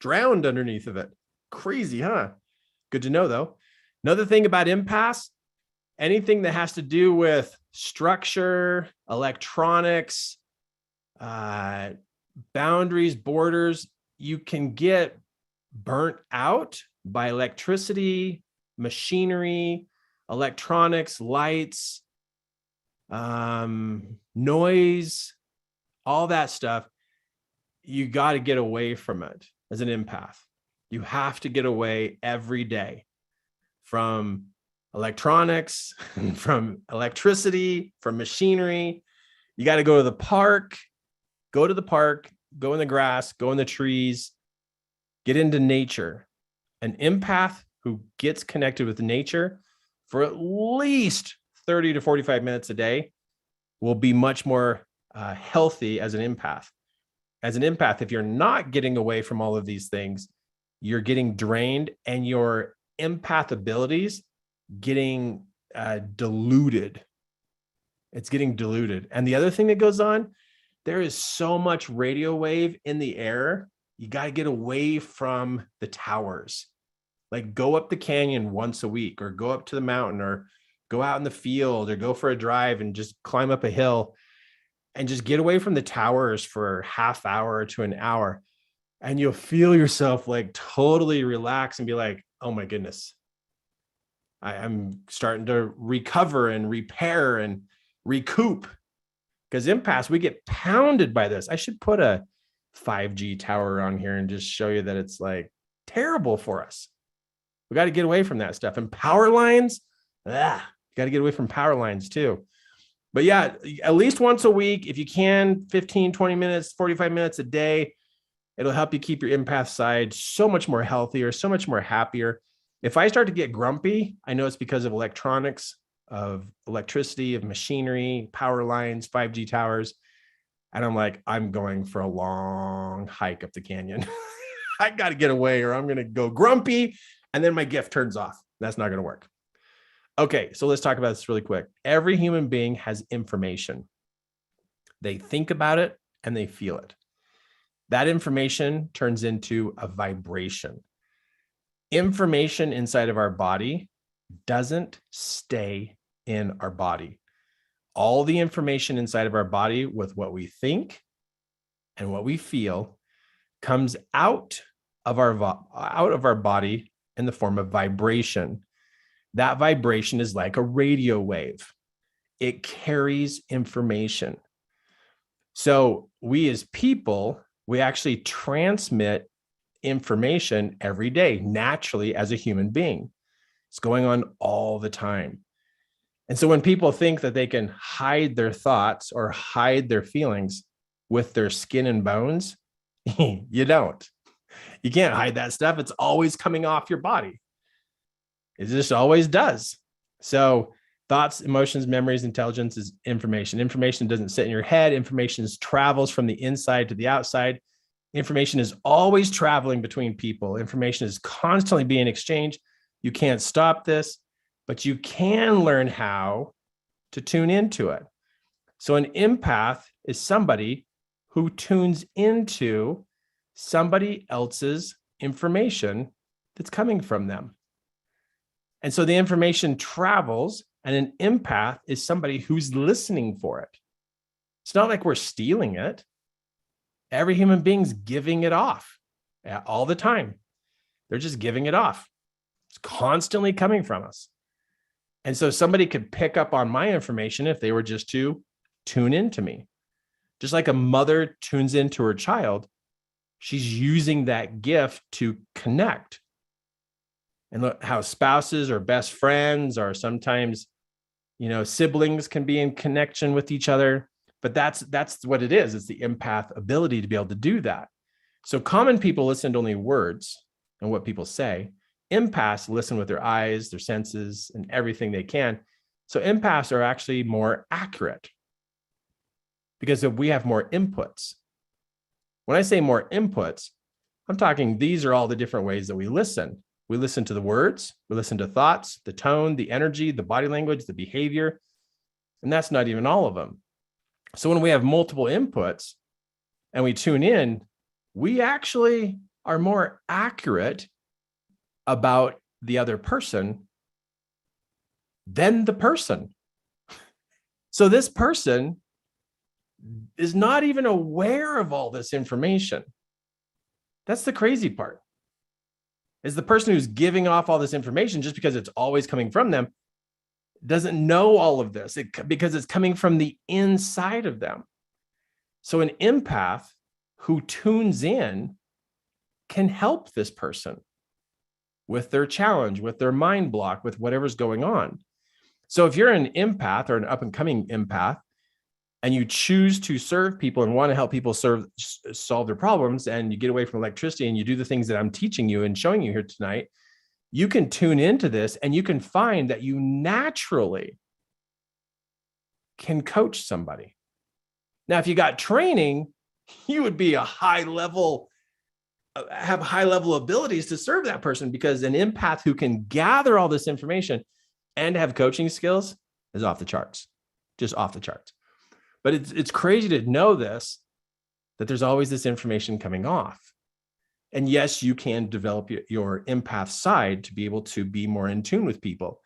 S1: drowned underneath of it. Crazy, huh? Good to know, though. Another thing about empaths, anything that has to do with structure, electronics, boundaries, borders, you can get burnt out by electricity, machinery, electronics, lights, noise, all that stuff. You got to get away from it as an empath. You have to get away every day from electronics, from electricity, from machinery. You got to go to the park, go in the grass, go in the trees, get into nature. An empath who gets connected with nature for at least 30 to 45 minutes a day will be much more healthy as an empath. As an empath, if you're not getting away from all of these things, you're getting drained and your empath abilities getting diluted. It's getting diluted. And the other thing that goes on, there is so much radio wave in the air. You got to get away from the towers. Like go up the canyon once a week, or go up to the mountain, or go out in the field, or go for a drive and just climb up a hill and just get away from the towers for half hour to an hour. And you'll feel yourself like totally relax and be like, oh my goodness, I'm starting to recover and repair and recoup. Because empaths, we get pounded by this. I should put a 5G tower on here and just show you that it's like terrible for us. We got to get away from that stuff. And power lines, you got to get away from power lines too. But yeah, at least once a week, if you can, 15, 20 minutes, 45 minutes a day, it'll help you keep your empath side so much more healthier, so much more happier. If I start to get grumpy, I know it's because of electronics, of electricity, of machinery, power lines, 5G towers. And I'm like, I'm going for a long hike up the canyon. I got to get away or I'm going to go grumpy. And then my gift turns off. That's not going to work. Okay, so let's talk about this really quick. Every human being has information. They think about it and they feel it. That information turns into a vibration. Information inside of our body doesn't stay in our body. All the information inside of our body with what we think and what we feel comes out of our body in the form of vibration. That vibration is like a radio wave. It carries information. So we as people, we actually transmit information every day, naturally as a human being. It's going on all the time. And so when people think that they can hide their thoughts or hide their feelings with their skin and bones, you don't. You can't hide that stuff. It's always coming off your body. It just always does. So thoughts, emotions, memories, intelligence is information. Information doesn't sit in your head. Information travels from the inside to the outside. Information is always traveling between people. Information is constantly being exchanged. You can't stop this, but you can learn how to tune into it. So an empath is somebody who tunes into somebody else's information that's coming from them. And so the information travels, and an empath is somebody who's listening for it. It's not like we're stealing it. Every human being's giving it off all the time. They're just giving it off. It's constantly coming from us. And so somebody could pick up on my information if they were just to tune into me. Just like a mother tunes into her child, she's using that gift to connect. And look how spouses or best friends or sometimes, siblings can be in connection with each other. But that's what it is. It's the empath ability to be able to do that. So common people listen to only words and what people say. Empaths listen with their eyes, their senses, and everything they can. So empaths are actually more accurate because we have more inputs. When I say more inputs, I'm talking these are all the different ways that we listen. We listen to the words, we listen to thoughts, the tone, the energy, the body language, the behavior, and that's not even all of them. So when we have multiple inputs and we tune in, we actually are more accurate about the other person than the person. So this person is not even aware of all this information. That's the crazy part. Is the person who's giving off all this information, just because it's always coming from them, doesn't know all of this because it's coming from the inside of them. So an empath who tunes in can help this person with their challenge, with their mind block, with whatever's going on. So if you're an empath or an up and coming empath and you choose to serve people and want to help people solve their problems, and you get away from electricity and you do the things that I'm teaching you and showing you here tonight, you can tune into this and you can find that you naturally can coach somebody. Now, if you got training, you would be have high level abilities to serve that person, because an empath who can gather all this information and have coaching skills is off the charts, just off the charts. But it's crazy to know this, that there's always this information coming off. And yes, you can develop your empath side to be able to be more in tune with people,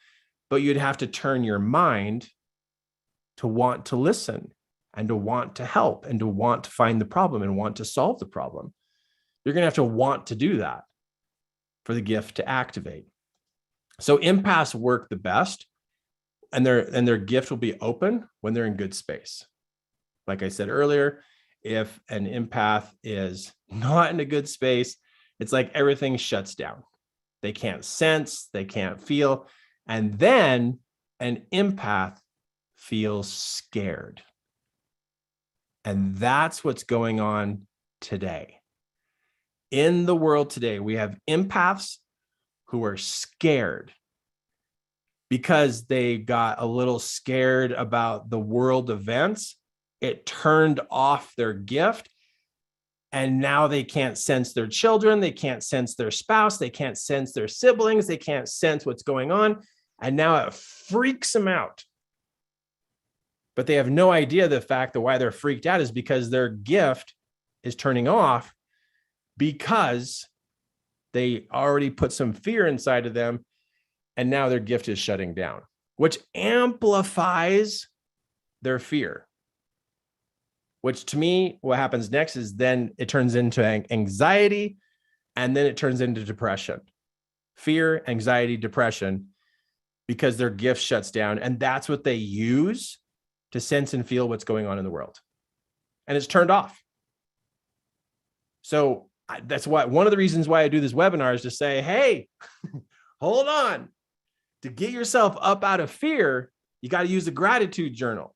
S1: but you'd have to turn your mind to want to listen and to want to help and to want to find the problem and want to solve the problem. You're going to have to want to do that for the gift to activate. So empaths work the best, and their gift will be open when they're in good space. Like I said earlier, if an empath is not in a good space, it's like everything shuts down. They can't sense, they can't feel. And then an empath feels scared. And that's what's going on today. In the world today, we have empaths who are scared because they got a little scared about the world events. It turned off their gift. And now they can't sense their children. They can't sense their spouse. They can't sense their siblings. They can't sense what's going on. And now it freaks them out. But they have no idea the fact that why they're freaked out is because their gift is turning off, because they already put some fear inside of them. And now their gift is shutting down, which amplifies their fear. Which to me, what happens next is then it turns into anxiety, and then it turns into depression. Fear, anxiety, depression, because their gift shuts down. And that's what they use to sense and feel what's going on in the world. And it's turned off. So that's why one of the reasons why I do this webinar is to say, hey, hold on. To get yourself up out of fear, you got to use a gratitude journal.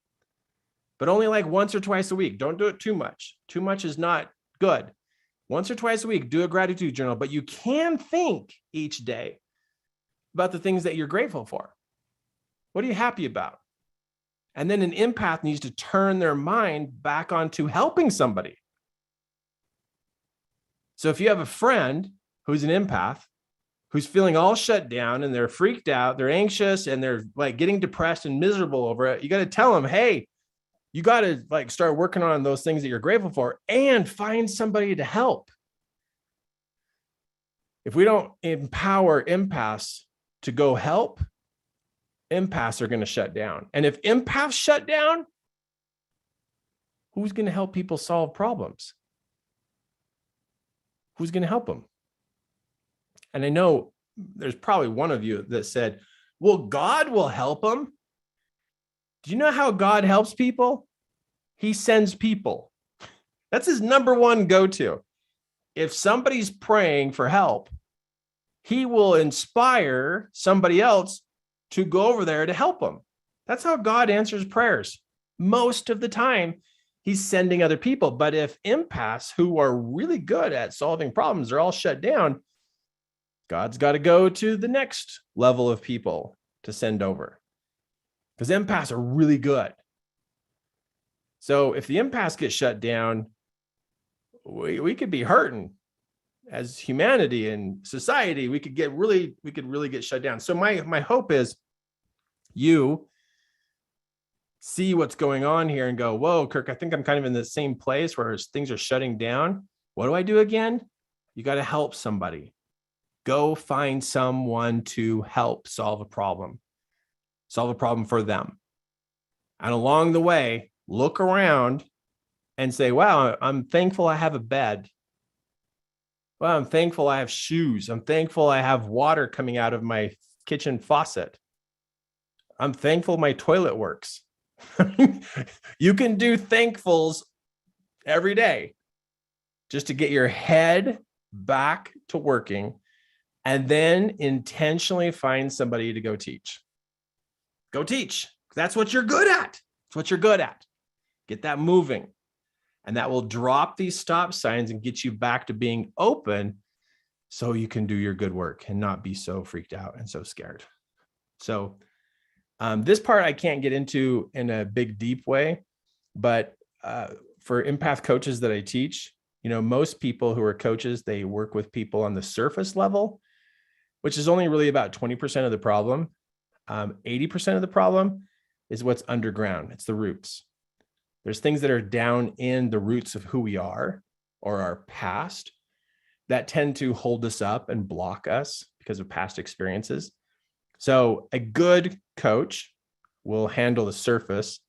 S1: But only like once or twice a week. Don't do it too much. Too much is not good. Once or twice a week, do a gratitude journal, but you can think each day about the things that you're grateful for. What are you happy about? And then an empath needs to turn their mind back onto helping somebody. So if you have a friend who's an empath, who's feeling all shut down and they're freaked out, they're anxious, and they're like getting depressed and miserable over it, you got to tell them, hey, You got to like start working on those things that you're grateful for and find somebody to help. If we don't empower empaths to go help, empaths are going to shut down. And if empaths shut down, who's going to help people solve problems? Who's going to help them? And I know there's probably one of you that said, well, God will help them. Do you know how God helps people? He sends people. That's his number one go-to. If somebody's praying for help, he will inspire somebody else to go over there to help them. That's how God answers prayers. Most of the time, he's sending other people. But if empaths who are really good at solving problems are all shut down, God's got to go to the next level of people to send over, because empaths are really good. So if the empaths get shut down, we could be hurting as humanity and society. We could really get shut down. So my hope is you see what's going on here and go, whoa, Kirk, I think I'm kind of in the same place where things are shutting down. What do I do again? You got to help somebody. Go find someone to help solve a problem for them. And along the way, look around and say, wow, I'm thankful I have a bed. Well, I'm thankful I have shoes. I'm thankful I have water coming out of my kitchen faucet. I'm thankful my toilet works. You can do thankfuls every day just to get your head back to working, and then intentionally find somebody to go teach. Go teach. That's what you're good at. That's what you're good at. Get that moving. And that will drop these stop signs and get you back to being open so you can do your good work and not be so freaked out and so scared. So this part I can't get into in a big, deep way, but for empath coaches that I teach, most people who are coaches, they work with people on the surface level, which is only really about 20% of the problem. 80% of the problem is what's underground. It's the roots. There's things that are down in the roots of who we are or our past that tend to hold us up and block us because of past experiences. So a good coach will handle the surface,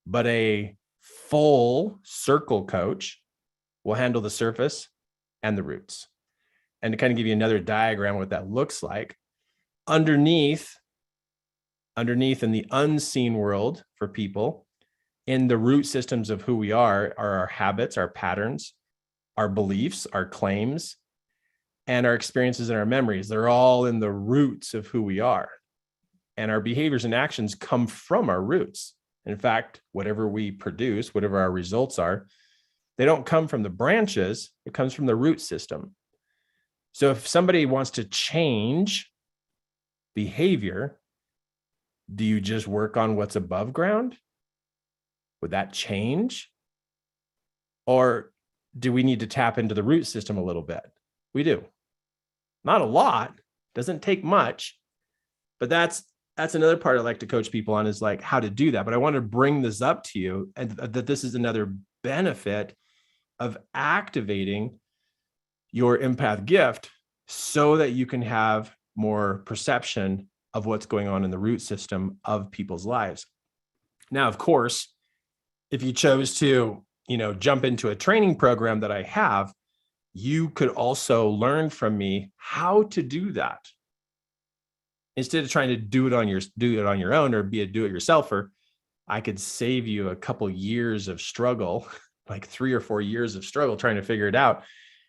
S1: but a full circle coach will handle the surface and the roots. And to kind of give you another diagram of what that looks like, underneath in the unseen world for people, in the root systems of who we are our habits, our patterns, our beliefs, our claims, and our experiences and our memories. They're all in the roots of who we are. And our behaviors and actions come from our roots. In fact, whatever we produce, whatever our results are, they don't come from the branches, it comes from the root system. So if somebody wants to change behavior, do you just work on what's above ground? Would that change? Or do we need to tap into the root system a little bit? We do. Not a lot, doesn't take much, but that's another part I like to coach people on, is like how to do that. But I want to bring this up to you, and that this is another benefit of activating your empath gift so that you can have more perception of what's going on in the root system of people's lives. Now, of course, if you chose to, jump into a training program that I have, you could also learn from me how to do that. Instead of trying to do it on your own or be a do-it-yourselfer, I could save you a couple years of struggle, like 3 or 4 years of struggle trying to figure it out.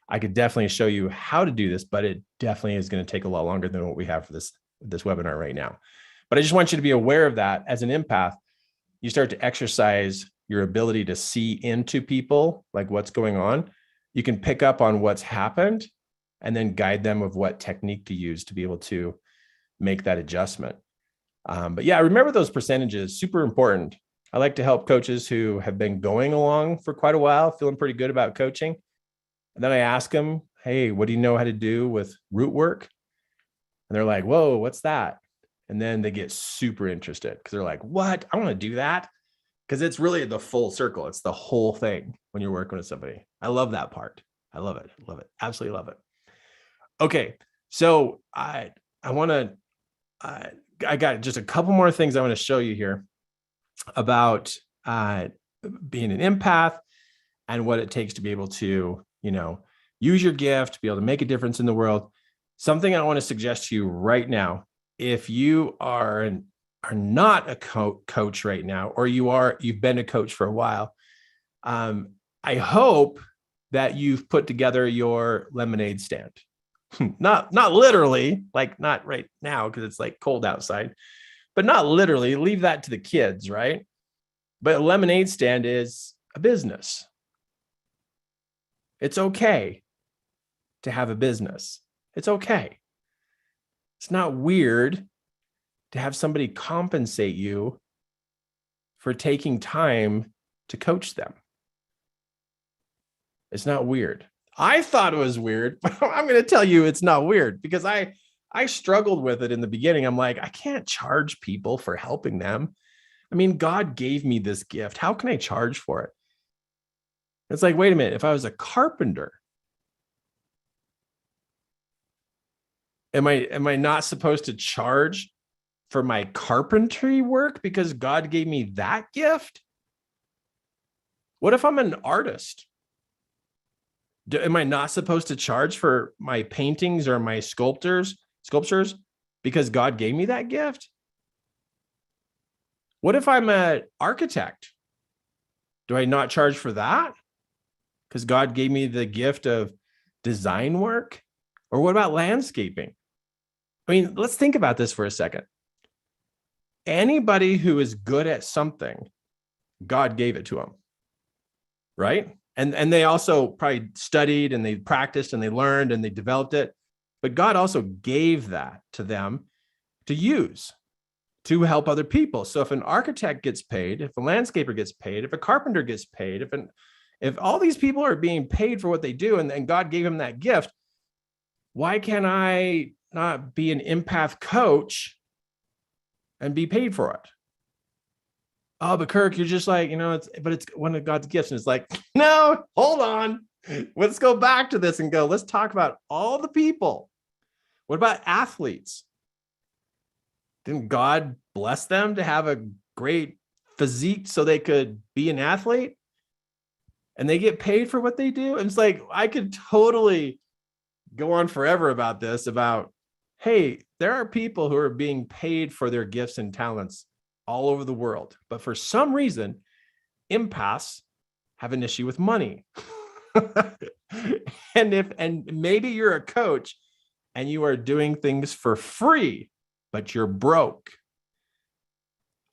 S1: I could definitely show you how to do this, but it definitely is going to take a lot longer than what we have for this webinar right now. But I just want you to be aware of that. As an empath, you start to exercise your ability to see into people, like what's going on. You can pick up on what's happened and then guide them of what technique to use to be able to make that adjustment. But yeah, remember those percentages, super important. I like to help coaches who have been going along for quite a while, feeling pretty good about coaching. And then I ask them, hey, what do you know how to do with root work? And they're like, whoa, what's that? And then they get super interested because they're like, what? I want to do that. because it's really the full circle. It's the whole thing when you're working with somebody. I love that part. I love it. Love it. Absolutely love it. Okay. So I want to, I got just a couple more things I want to show you here about being an empath and what it takes to be able to, use your gift, to be able to make a difference in the world. Something I want to suggest to you right now, if you are not a coach right now, or you've been a coach for a while, I hope that you've put together your lemonade stand. Not literally, like not right now because it's like cold outside, but not literally. Leave that to the kids, right? But a lemonade stand is a business. It's okay to have a business. It's okay. It's not weird to have somebody compensate you for taking time to coach them. It's not weird. I thought it was weird, but I'm going to tell you it's not weird because I struggled with it in the beginning. I'm like, I can't charge people for helping them. I mean, God gave me this gift. How can I charge for it? It's like, wait a minute. If I was a carpenter, am I not supposed to charge for my carpentry work because God gave me that gift? What if I'm an artist? Am I not supposed to charge for my paintings or my sculptures because God gave me that gift? What if I'm an architect? Do I not charge for that because God gave me the gift of design work? Or what about landscaping? I mean, let's think about this for a second. Anybody who is good at something, God gave it to them, right? And they also probably studied and they practiced and they learned and they developed it. But God also gave that to them to use to help other people. So if an architect gets paid, if a landscaper gets paid, if a carpenter gets paid, if all these people are being paid for what they do and God gave them that gift, why can't I not be an empath coach and be paid for it? Oh, but Kirk, you're just like, it's one of God's gifts. And it's like, no, hold on. Let's go back to this and let's talk about all the people. What about athletes? Didn't God bless them to have a great physique so they could be an athlete? And they get paid for what they do? And it's like, I could totally go on forever about this, hey, there are people who are being paid for their gifts and talents all over the world. But for some reason, empaths have an issue with money. and maybe you're a coach and you are doing things for free, but you're broke.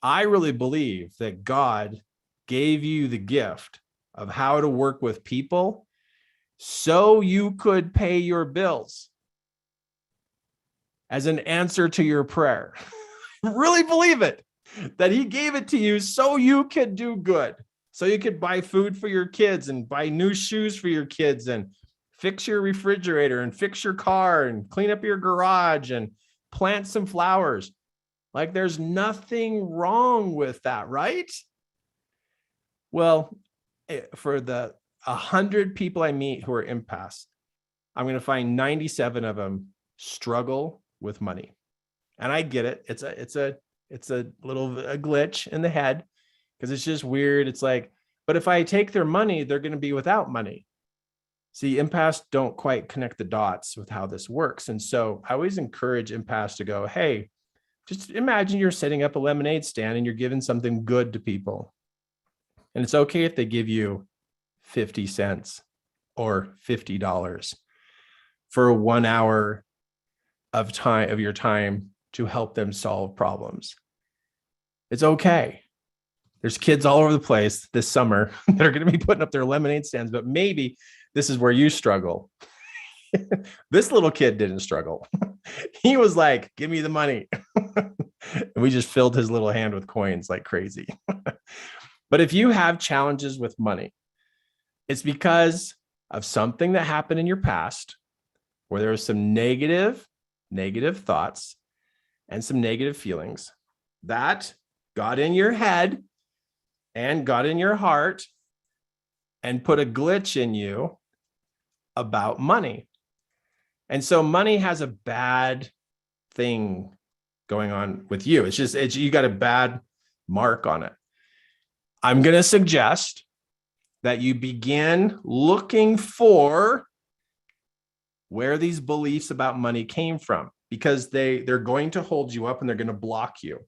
S1: I really believe that God gave you the gift of how to work with people so you could pay your bills as an answer to your prayer. Really believe it. That he gave it to you so you could do good, so you could buy food for your kids and buy new shoes for your kids and fix your refrigerator and fix your car and clean up your garage and plant some flowers. Like there's nothing wrong with that, right? Well, for the 100 people I meet who are empaths, I'm going to find 97 of them struggle with money. And I get it. It's a little glitch in the head because it's just weird. It's like, but if I take their money, they're going to be without money. See, empaths don't quite connect the dots with how this works. And so I always encourage empaths to go, hey, just imagine you're setting up a lemonade stand and you're giving something good to people. And it's okay if they give you 50 cents or $50 for 1 hour of your time to help them solve problems. It's okay. There's kids all over the place this summer that are going to be putting up their lemonade stands, but maybe this is where you struggle. This little kid didn't struggle. He was like, give me the money. And we just filled his little hand with coins like crazy. But if you have challenges with money, it's because of something that happened in your past where there was some negative thoughts and some negative feelings that got in your head and got in your heart and put a glitch in you about money. And so money has a bad thing going on with you. It's you got a bad mark on it. I'm going to suggest that you begin looking for where these beliefs about money came from, because they're going to hold you up and they're going to block you.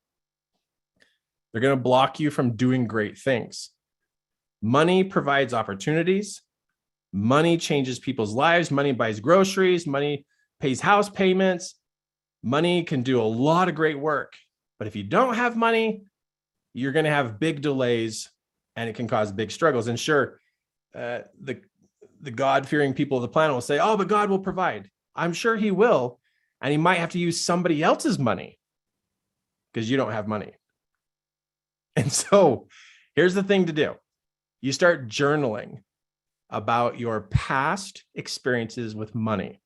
S1: They're going to block you from doing great things. Money provides opportunities. Money changes people's lives. Money buys groceries. Money pays house payments. Money can do a lot of great work. But if you don't have money, you're going to have big delays and it can cause big struggles. And sure, the God-fearing people of the planet will say, oh, but God will provide. I'm sure he will. And he might have to use somebody else's money because you don't have money. And so here's the thing to do. You start journaling about your past experiences with money.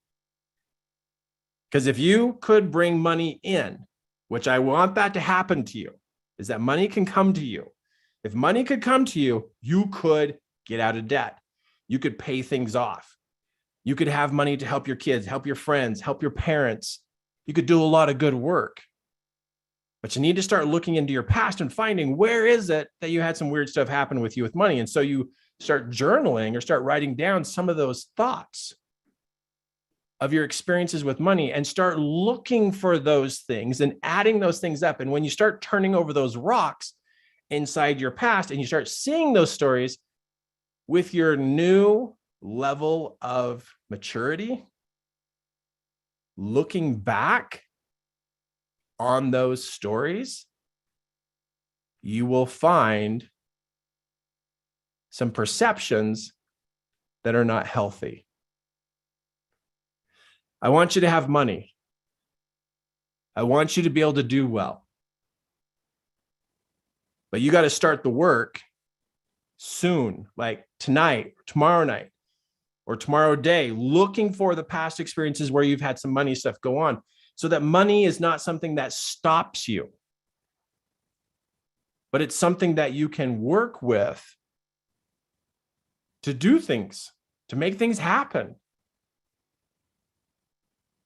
S1: Because if you could bring money in, which I want that to happen to you, is that money can come to you. If money could come to you, you could get out of debt. You could pay things off. You could have money to help your kids, help your friends, help your parents. You could do a lot of good work. But you need to start looking into your past and finding where is it that you had some weird stuff happen with you with money. And so you start journaling or start writing down some of those thoughts of your experiences with money and start looking for those things and adding those things up. And when you start turning over those rocks inside your past and you start seeing those stories with your new level of maturity, looking back on those stories, you will find some perceptions that are not healthy. I want you to have money. I want you to be able to do well. But you got to start the work soon, like tonight, tomorrow night, or tomorrow day, looking for the past experiences where you've had some money stuff go on, so that money is not something that stops you, but it's something that you can work with to do things, to make things happen.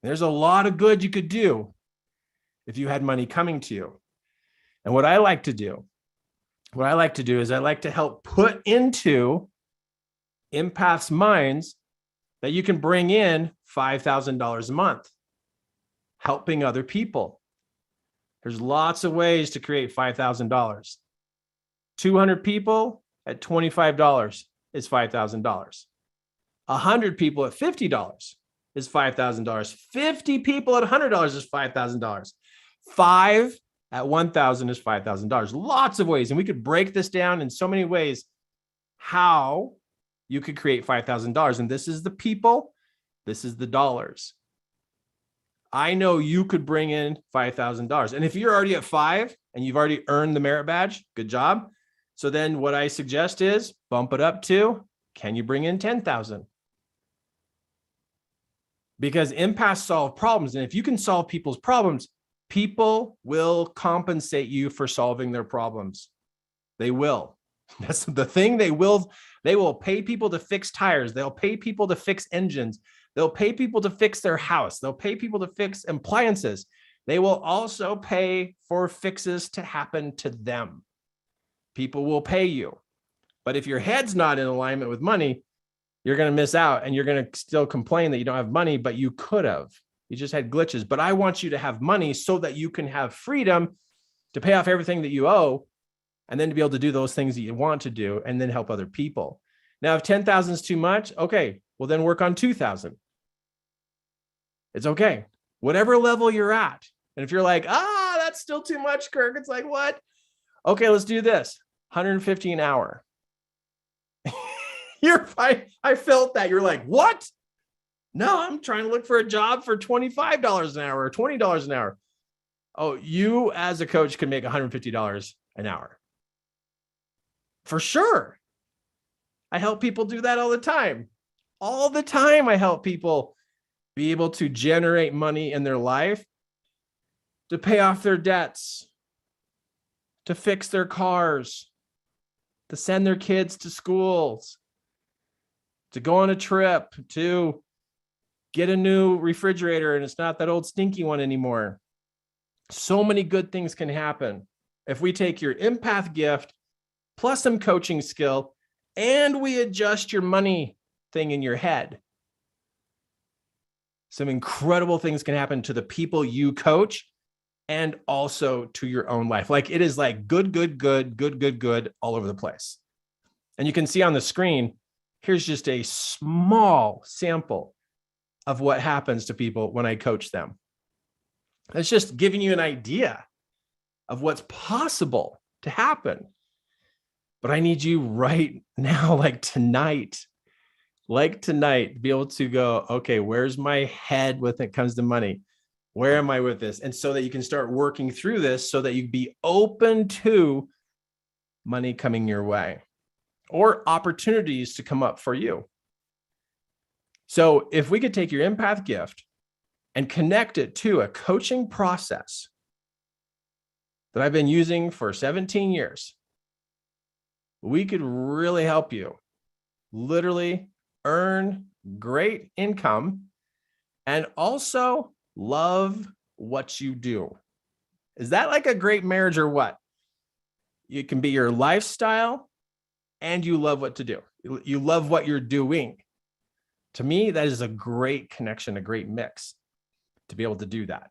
S1: There's a lot of good you could do if you had money coming to you. And what I like to do is I like to help put into empaths' minds that you can bring in $5,000 a month, helping other people. There's lots of ways to create $5,000. 200 people at $25 is $5,000. 100 people at $50 is $5,000. 50 people at $100 is $5,000. 5 at $1,000 is $5,000. Lots of ways. And we could break this down in so many ways how you could create $5,000. And this is the people, this is the dollars. I know you could bring in $5,000. And if you're already at 5 and you've already earned the merit badge, good job. So then what I suggest is bump it up to, can you bring in 10,000? Because empaths solve problems. And if you can solve people's problems, people will compensate you for solving their problems. They will. That's the thing. They will pay people to fix tires. They'll pay people to fix engines. They'll pay people to fix their house. They'll pay people to fix appliances. They will also pay for fixes to happen to them. People will pay you. But if your head's not in alignment with money, you're going to miss out and you're going to still complain that you don't have money, but you could have. You just had glitches. But I want you to have money so that you can have freedom to pay off everything that you owe and then to be able to do those things that you want to do and then help other people. Now, if 10,000 is too much, okay, well then work on 2,000. It's okay. Whatever level you're at. And if you're like, that's still too much, Kirk, it's like, what? Okay, let's do this. 150 an hour. You're fine. I felt that. You're like, what? No, I'm trying to look for a job for $25 an hour or $20 an hour. Oh, you as a coach can make $150 an hour. For sure. I help people do that all the time. All the time I help people be able to generate money in their life to pay off their debts, to fix their cars, to send their kids to schools, to go on a trip, to get a new refrigerator and it's not that old stinky one anymore. So many good things can happen if we take your empath gift plus some coaching skill and we adjust your money thing in your head. Some incredible things can happen to the people you coach and also to your own life. Like it is like good all over the place. And you can see on the screen, here's just a small sample of what happens to people when I coach them. It's just giving you an idea of what's possible to happen. But I need you right now, like tonight, to be able to go, okay, where's my head when it comes to money? Where am I with this? And so that you can start working through this so that you be open to money coming your way or opportunities to come up for you. So if we could take your empath gift and connect it to a coaching process that I've been using for 17 years, we could really help you literally earn great income and also love what you do. Is that like a great marriage or what? You can be your lifestyle and you love what to do. You love what you're doing. To me, that is a great connection, a great mix to be able to do that.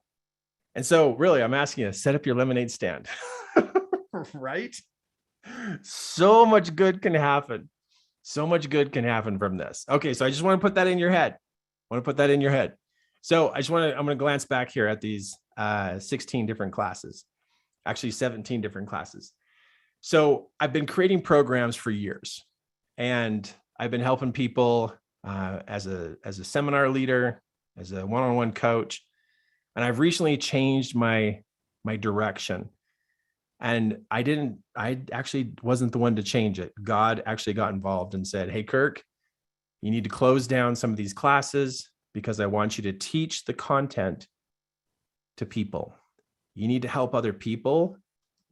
S1: And so really, I'm asking you to set up your lemonade stand, right? So much good can happen. So much good can happen from this. Okay, so I just want to put that in your head. So I'm going to glance back here at these 16 different classes, actually 17 different classes. So I've been creating programs for years and I've been helping people as a seminar leader, as a one-on-one coach. And I've recently changed my direction. And I actually wasn't the one to change it. God actually got involved and said, hey, Kirk, you need to close down some of these classes because I want you to teach the content to people. You need to help other people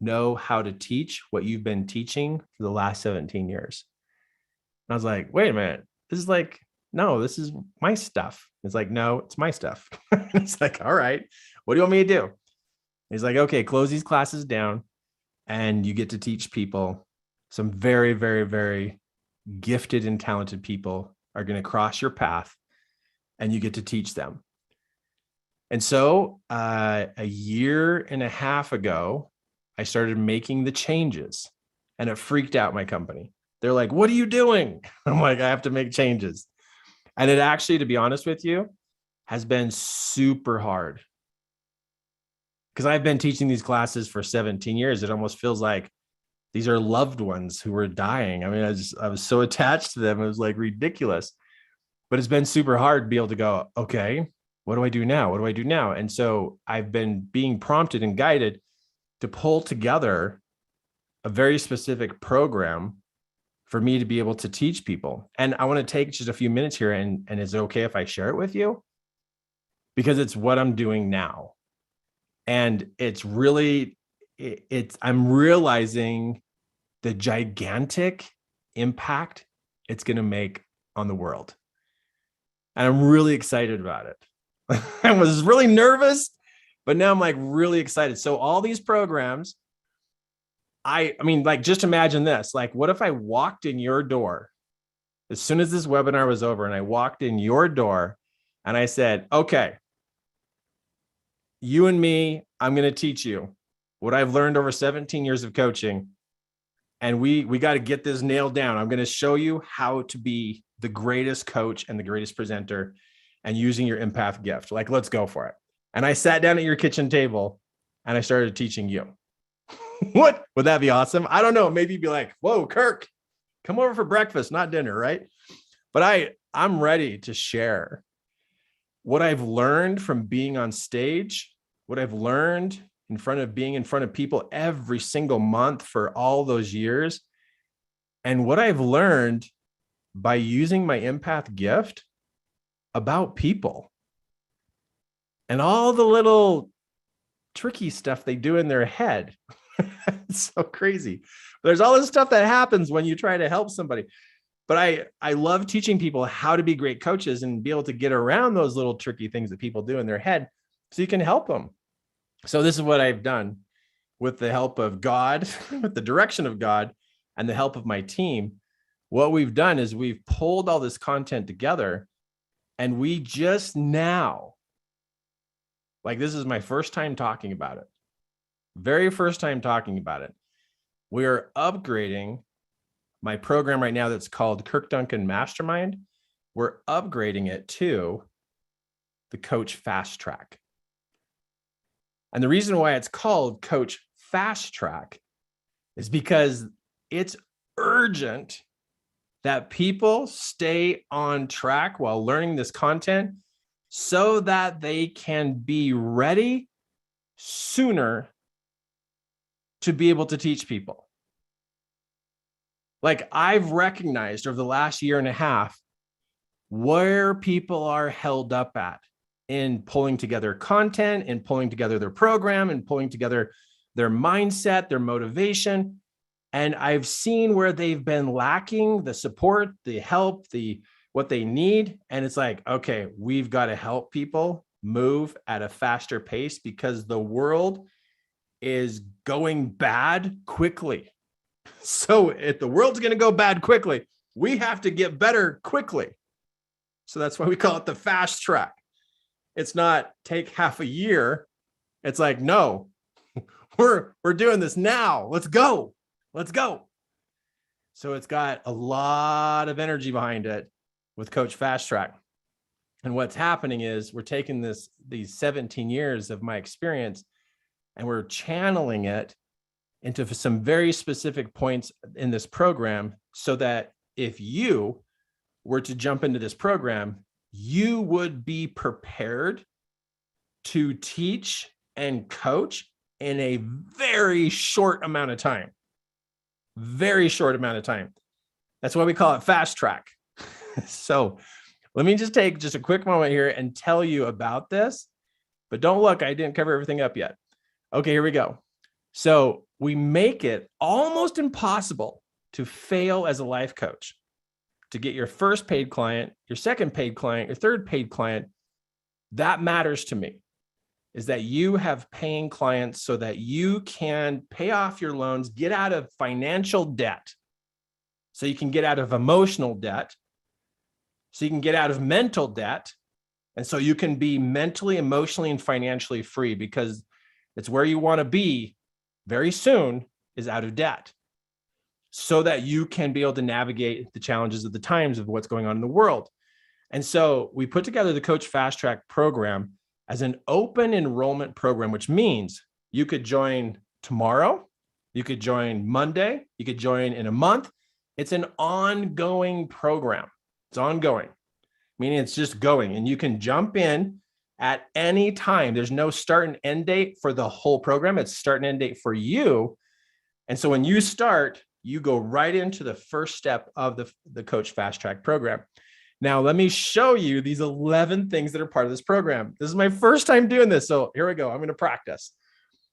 S1: know how to teach what you've been teaching for the last 17 years. And I was like, wait a minute, this is my stuff. It's like, no, it's my stuff. It's like, all right, what do you want me to do? He's like, okay, close these classes down and you get to teach people. Some very, very, very gifted and talented people are going to cross your path and you get to teach them. And so a year and a half ago, I started making the changes and it freaked out my company. They're like, what are you doing? I'm like, I have to make changes. And it actually, to be honest with you, has been super hard because I've been teaching these classes for 17 years. It almost feels like these are loved ones who were dying. I mean, I was so attached to them. It was like ridiculous, but it's been super hard to be able to go, okay, what do I do now? What do I do now? And so I've been being prompted and guided to pull together a very specific program for me to be able to teach people. And I want to take just a few minutes here and is it okay if I share it with you? Because it's what I'm doing now. And it's really, I'm realizing the gigantic impact it's going to make on the world. And I'm really excited about it. I was really nervous, but now I'm like really excited. So all these programs, I mean, like, just imagine this, like, what if I walked in your door as soon as this webinar was over and I walked in your door and I said, okay, you and me, I'm going to teach you what I've learned over 17 years of coaching. And we got to get this nailed down. I'm going to show you how to be the greatest coach and the greatest presenter and using your empath gift. Like, let's go for it. And I sat down at your kitchen table and I started teaching you. What would that be awesome? I don't know. Maybe you'd be like, whoa, Kirk, come over for breakfast, not dinner, right? But I'm ready to share what I've learned from being on stage, what I've learned being in front of people every single month for all those years, and what I've learned by using my empath gift about people and all the little tricky stuff they do in their head. It's so crazy. There's all this stuff that happens when you try to help somebody. But I love teaching people how to be great coaches and be able to get around those little tricky things that people do in their head so you can help them. So this is what I've done with the help of God, with the direction of God and the help of my team. What we've done is we've pulled all this content together, and we just now, like, this is my first time talking about it. Very first time talking about it. We're upgrading my program right now that's called Kirk Duncan Mastermind. We're upgrading it to the Coach Fast Track. And the reason why it's called Coach Fast Track is because it's urgent that people stay on track while learning this content so that they can be ready sooner to be able to teach people. Like, I've recognized over the last year and a half where people are held up at in pulling together content and pulling together their program and pulling together their mindset, their motivation. And I've seen where they've been lacking the support, the help, what they need. And it's like, okay, we've got to help people move at a faster pace because the world is going bad quickly. So if the world's going to go bad quickly, we have to get better quickly. So that's why we call it the fast track. It's not take half a year. It's like, no, we're doing this now. Let's go. Let's go. So it's got a lot of energy behind it with Coach Fast Track. And what's happening is we're taking these 17 years of my experience and we're channeling it into some very specific points in this program so that if you were to jump into this program, you would be prepared to teach and coach in a very short amount of time. Very short amount of time. That's why we call it fast track. So let me just take a quick moment here and tell you about this, but don't look, I didn't cover everything up yet. Okay, here we go. So we make it almost impossible to fail as a life coach, to get your first paid client, your second paid client, your third paid client. That matters to me, is that you have paying clients so that you can pay off your loans, get out of financial debt, so you can get out of emotional debt, so you can get out of mental debt, and so you can be mentally, emotionally, and financially free, because it's where you want to be very soon, is out of debt, so that you can be able to navigate the challenges of the times of what's going on in the world. And so we put together the Coach Fast Track program as an open enrollment program, which means you could join tomorrow, you could join Monday, you could join in a month. It's an ongoing program. It's ongoing, meaning it's just going, and you can jump in at any time. There's no start and end date for the whole program. It's start and end date for you. And so when you start, you go right into the first step of the Coach Fast Track program. Now, let me show you these 11 things that are part of this program. This is my first time doing this. So here we go. I'm going to practice.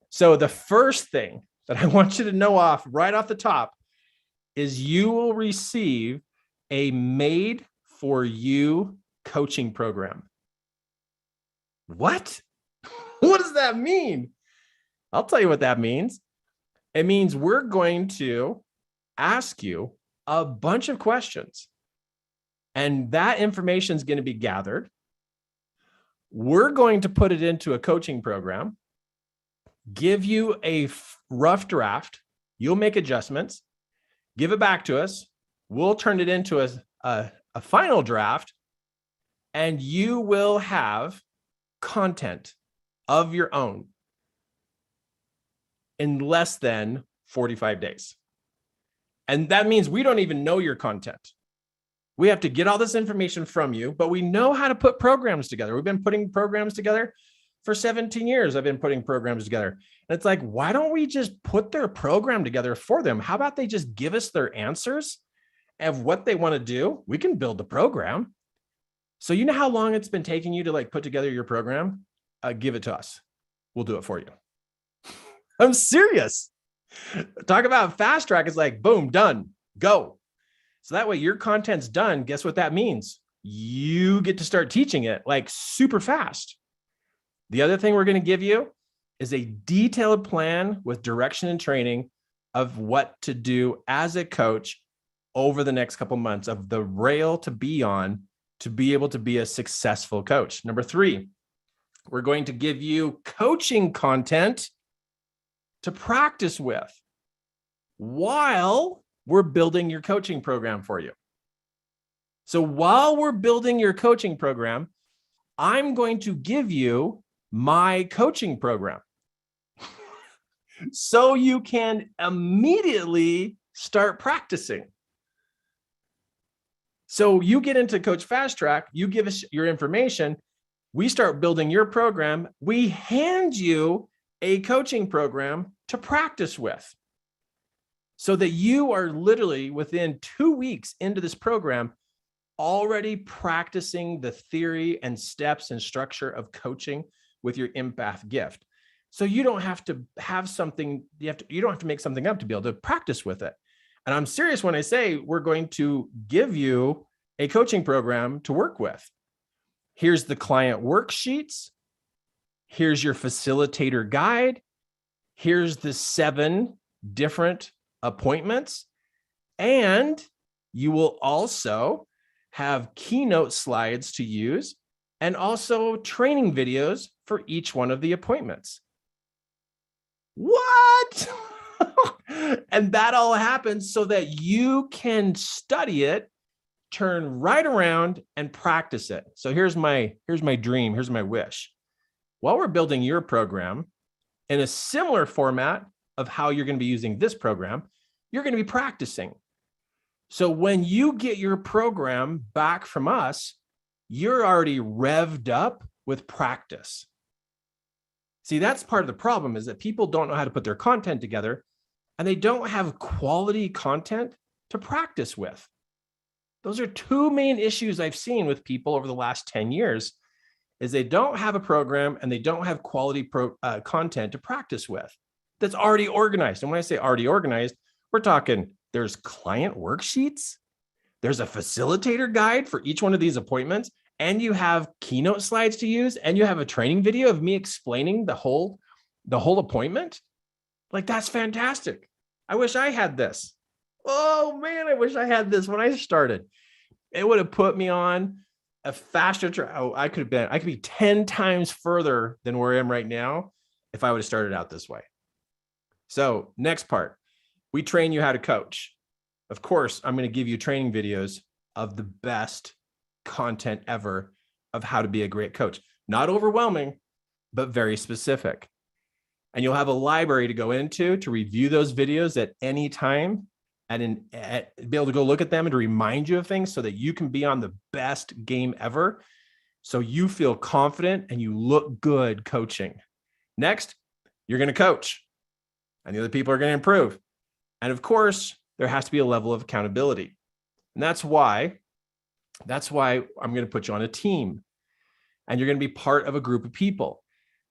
S1: So the first thing that I want you to know right off the top is you will receive a made for you coaching program. What? What does that mean? I'll tell you what that means. It means we're going to ask you a bunch of questions, and that information is going to be gathered. We're going to put it into a coaching program, give you a rough draft. You'll make adjustments, give it back to us. We'll turn it into a final draft, and you will have content of your own in less than 45 days. And that means we don't even know your content. We have to get all this information from you, but we know how to put programs together. We've been putting programs together for 17 years. I've been putting programs together. And it's like, why don't we just put their program together for them? How about they just give us their answers of what they want to do? We can build the program. So you know how long it's been taking you to put together your program? Give it to us. We'll do it for you. I'm serious. Talk about fast track. It's like, boom, done, go. So that way your content's done. Guess what that means? You get to start teaching it like super fast. The other thing we're going to give you is a detailed plan with direction and training of what to do as a coach over the next couple months, of the rail to be on to be able to be a successful coach. Number 3, we're going to give you coaching content to practice with while we're building your coaching program for you. So while we're building your coaching program, I'm going to give you my coaching program so you can immediately start practicing. So you get into Coach Fast Track, you give us your information, we start building your program, we hand you a coaching program to practice with, so that you are literally within 2 weeks into this program already practicing the theory and steps and structure of coaching with your empath gift. So you don't have to have something, you don't have to make something up to be able to practice with it. And I'm serious when I say we're going to give you a coaching program to work with. Here's the client worksheets. Here's your facilitator guide. Here's the 7 different appointments. And you will also have keynote slides to use and also training videos for each one of the appointments. What? And that all happens so that you can study it, turn right around and practice it. So here's my dream, here's my wish. While we're building your program in a similar format of how you're going to be using this program, you're going to be practicing. So when you get your program back from us, you're already revved up with practice. See, that's part of the problem, is that people don't know how to put their content together, and they don't have quality content to practice with. Those are 2 main issues I've seen with people over the last 10 years, is they don't have a program and they don't have quality content to practice with that's already organized. And when I say already organized, we're talking there's client worksheets, there's a facilitator guide for each one of these appointments, and you have keynote slides to use, and you have a training video of me explaining the whole appointment. Like, that's fantastic. I wish I had this. Oh man, I wish I had this when I started. It would have put me on a faster track. Oh, I could be 10 times further than where I am right now if I would have started out this way. So next part, we train you how to coach. Of course, I'm going to give you training videos of the best content ever of how to be a great coach. Not overwhelming, but very specific. And you'll have a library to go into to review those videos at any time and be able to go look at them and to remind you of things so that you can be on the best game ever. So you feel confident and you look good coaching. Next, you're going to coach and the other people are going to improve. And of course, there has to be a level of accountability. And that's why I'm going to put you on a team, and you're going to be part of a group of people.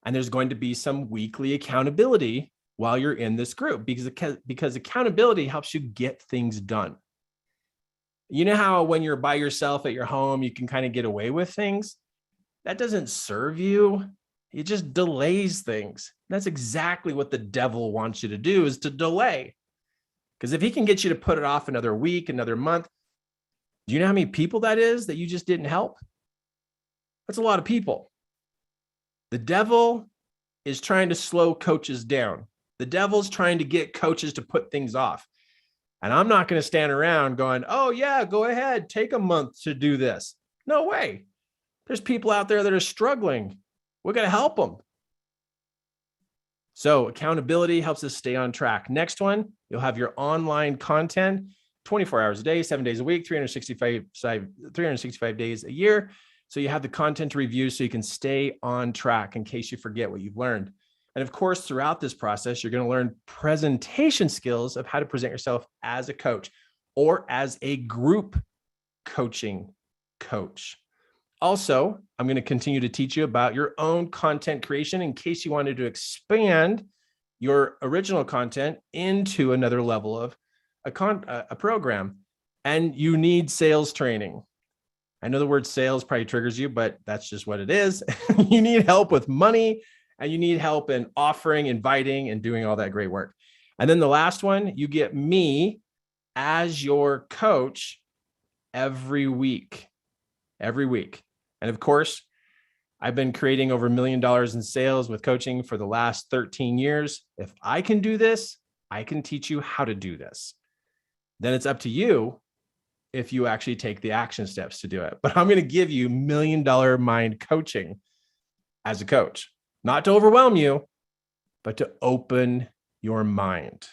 S1: And there's going to be some weekly accountability while you're in this group, because accountability helps you get things done. You know how when you're by yourself at your home, you can kind of get away with things? That doesn't serve you. It just delays things. That's exactly what the devil wants you to do, is to delay. Because if he can get you to put it off another week, another month, do you know how many people that is that you just didn't help? That's a lot of people. The devil is trying to slow coaches down. The devil's trying to get coaches to put things off. And I'm not going to stand around going, oh yeah, go ahead, take a month to do this. No way. There's people out there that are struggling. We're going to help them. So accountability helps us stay on track. Next one, you'll have your online content 24 hours a day, 7 days a week, 365 days a year. So you have the content to review so you can stay on track in case you forget what you've learned. And of course, throughout this process, you're going to learn presentation skills of how to present yourself as a coach or as a group coaching coach. Also, I'm going to continue to teach you about your own content creation in case you wanted to expand your original content into another level of a program. And you need sales training. I know the word sales probably triggers you, but that's just what it is. You need help with money, and you need help in offering, inviting, and doing all that great work. And then the last one, you get me as your coach every week. And of course, I've been creating over $1 million in sales with coaching for the last 13 years. If I can do this, I can teach you how to do this. Then it's up to you if you actually take the action steps to do it. But I'm going to give you $1 million mind coaching as a coach, not to overwhelm you, but to open your mind.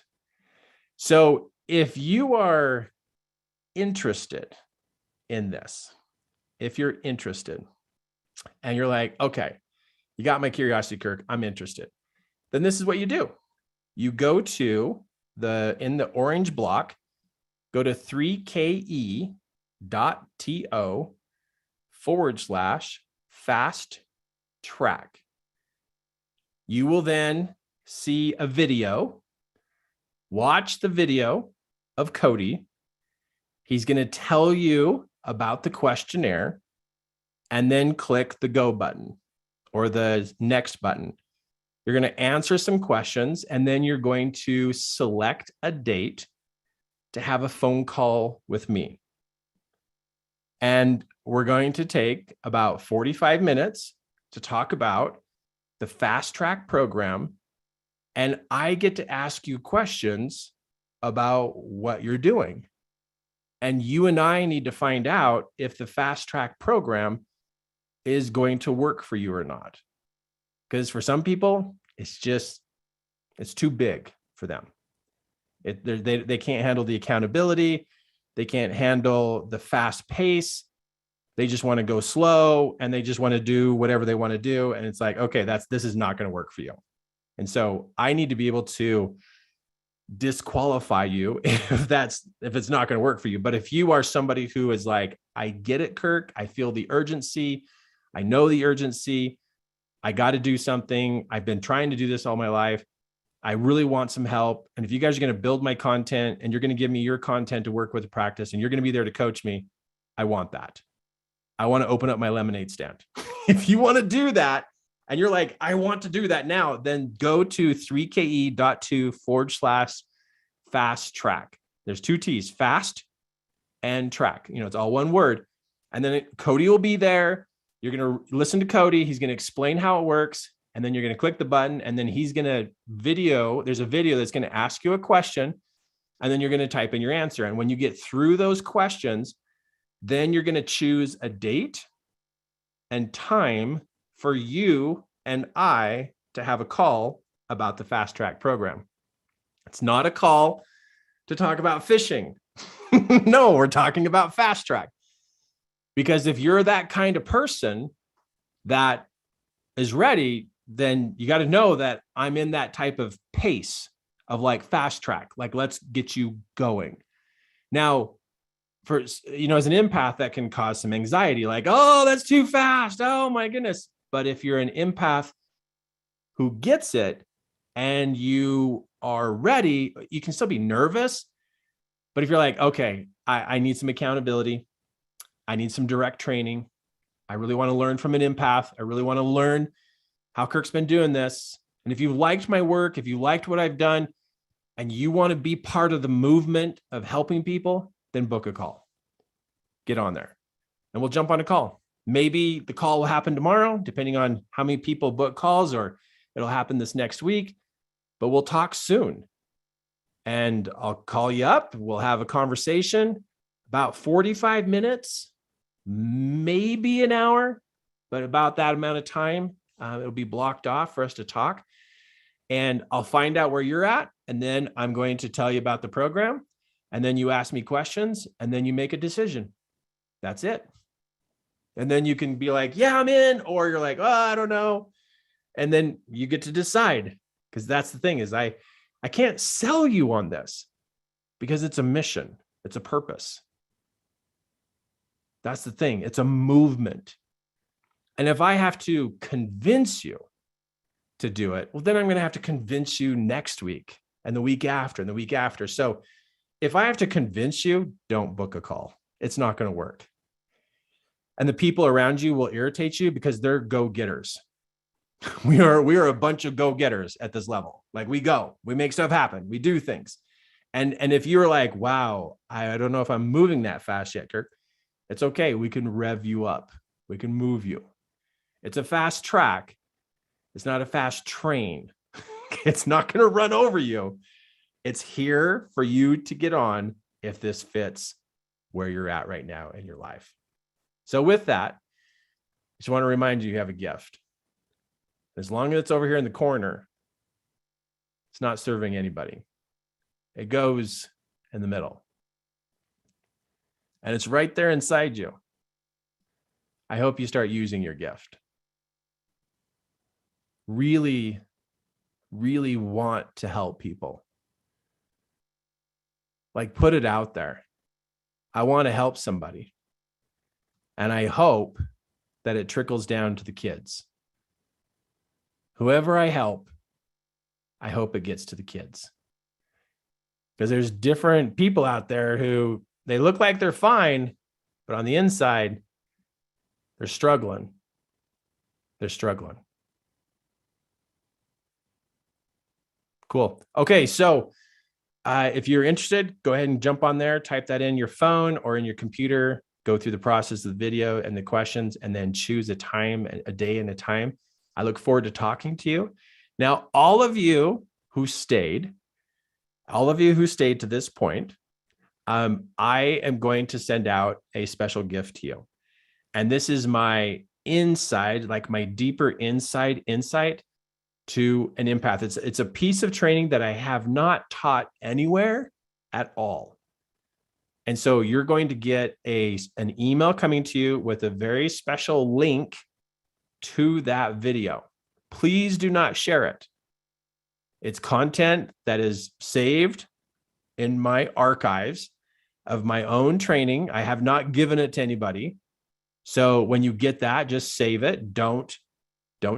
S1: So if you are interested in this, if you're interested and you're like, okay, you got my curiosity, Kirk, I'm interested, then this is what you do. You go to in the orange block, go to 3ke.to/fast track. You will then see a video. Watch the video of Cody. He's going to tell you about the questionnaire, and then click the go button or the next button. You're going to answer some questions, and then you're going to select a date to have a phone call with me. And we're going to take about 45 minutes to talk about the fast track program. And I get to ask you questions about what you're doing. And you and I need to find out if the fast track program is going to work for you or not. Because for some people, it's too big for them. They can't handle the accountability. They can't handle the fast pace. They just want to go slow, and they just want to do whatever they want to do. And it's like, okay, this is not going to work for you. And so I need to be able to disqualify you if it's not going to work for you. But if you are somebody who is like, I get it, Kirk, I feel the urgency. I know the urgency. I got to do something. I've been trying to do this all my life. I really want some help. And if you guys are going to build my content and you're going to give me your content to work with, to practice, and you're going to be there to coach me, I want that. I want to open up my lemonade stand. If you want to do that, and you're like, I want to do that now, then go to 3ke.to/fast track. There's 2 T's, fast and track. It's all one word. And then Cody will be there. You're going to listen to Cody. He's going to explain how it works. And then you're going to click the button, and then he's going to there's a video that's going to ask you a question, and then you're going to type in your answer. And when you get through those questions, then you're going to choose a date and time for you and I to have a call about the fast track program. It's not a call to talk about fishing. No, we're talking about fast track. Because if you're that kind of person that is ready, then you got to know that I'm in that type of pace of like fast track, like let's get you going. Now, as an empath, that can cause some anxiety, like, oh, that's too fast. Oh my goodness. But if you're an empath who gets it and you are ready, you can still be nervous. But if you're like, okay, I need some accountability. I need some direct training. I really want to learn from an empath. I really want to learn how Kirk's been doing this. And if you liked my work, if you liked what I've done, and you want to be part of the movement of helping people, then book a call. Get on there and we'll jump on a call. Maybe the call will happen tomorrow, depending on how many people book calls, or it'll happen this next week, but we'll talk soon. And I'll call you up. We'll have a conversation, about 45 minutes, maybe an hour, but about that amount of time. It'll be blocked off for us to talk. And I'll find out where you're at. And then I'm going to tell you about the program. And then you ask me questions, and then you make a decision. That's it. And then you can be like, yeah, I'm in. Or you're like, oh, I don't know. And then you get to decide. Because that's the thing is I can't sell you on this because it's a mission. It's a purpose. That's the thing. It's a movement. And if I have to convince you to do it. Well, then I'm going to have to convince you next week and the week after and the week after. So if I have to convince you, don't book a call. It's not going to work. And the people around you will irritate you because they're go-getters. We are a bunch of go-getters at this level. Like we make stuff happen. We do things. And if you're like, wow, I don't know if I'm moving that fast yet, Kirk, it's okay. We can rev you up. We can move you. It's a fast track. It's not a fast train. It's not going to run over you. It's here for you to get on if this fits where you're at right now in your life. So with that, I just want to remind you have a gift. As long as it's over here in the corner, it's not serving anybody. It goes in the middle. And it's right there inside you. I hope you start using your gift. Really, really want to help people. Like put it out there. I want to help somebody. And I hope that it trickles down to the kids. Whoever I help, I hope it gets to the kids. Because there's different people out there who they look like they're fine, but on the inside, they're struggling. They're struggling. Cool. Okay, so if you're interested, go ahead and jump on there, type that in your phone or in your computer, go through the process of the video and the questions, and then choose a time, a day and a time. I look forward to talking to you. Now, all of you who stayed to this point, I am going to send out a special gift to you. And this is my inside, like my deeper insight to an empath. It's a piece of training that I have not taught anywhere at all. And so you're going to get an email coming to you with a very special link to that video. Please do not share it. It's content that is saved in my archives of my own training. I have not given it to anybody. So when you get that, just save it. Don't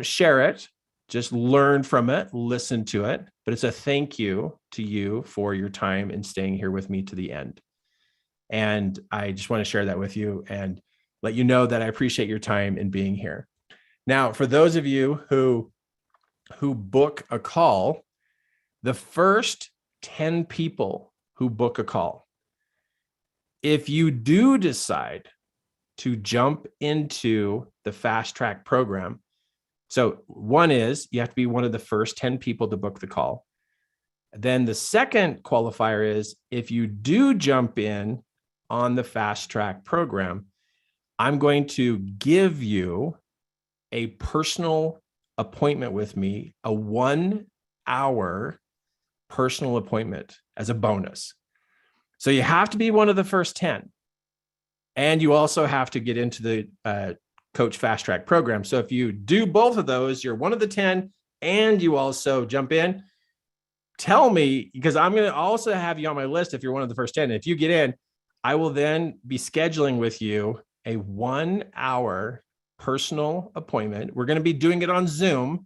S1: share it. Just learn from it, listen to it. But it's a thank you to you for your time and staying here with me to the end. And I just want to share that with you and let you know that I appreciate your time in being here. Now, for those of you who book a call, the first 10 people who book a call, if you do decide to jump into the fast track program, so one is you have to be one of the first 10 people to book the call. Then the second qualifier is if you do jump in on the fast track program, I'm going to give you a personal appointment with me, a 1 hour personal appointment as a bonus. So you have to be one of the first 10. And you also have to get into the Coach Fast Track program. So if you do both of those, you're one of the 10 and you also jump in, tell me, because I'm going to also have you on my list if you're one of the first 10. If you get in, I will then be scheduling with you a 1 hour personal appointment. We're going to be doing it on Zoom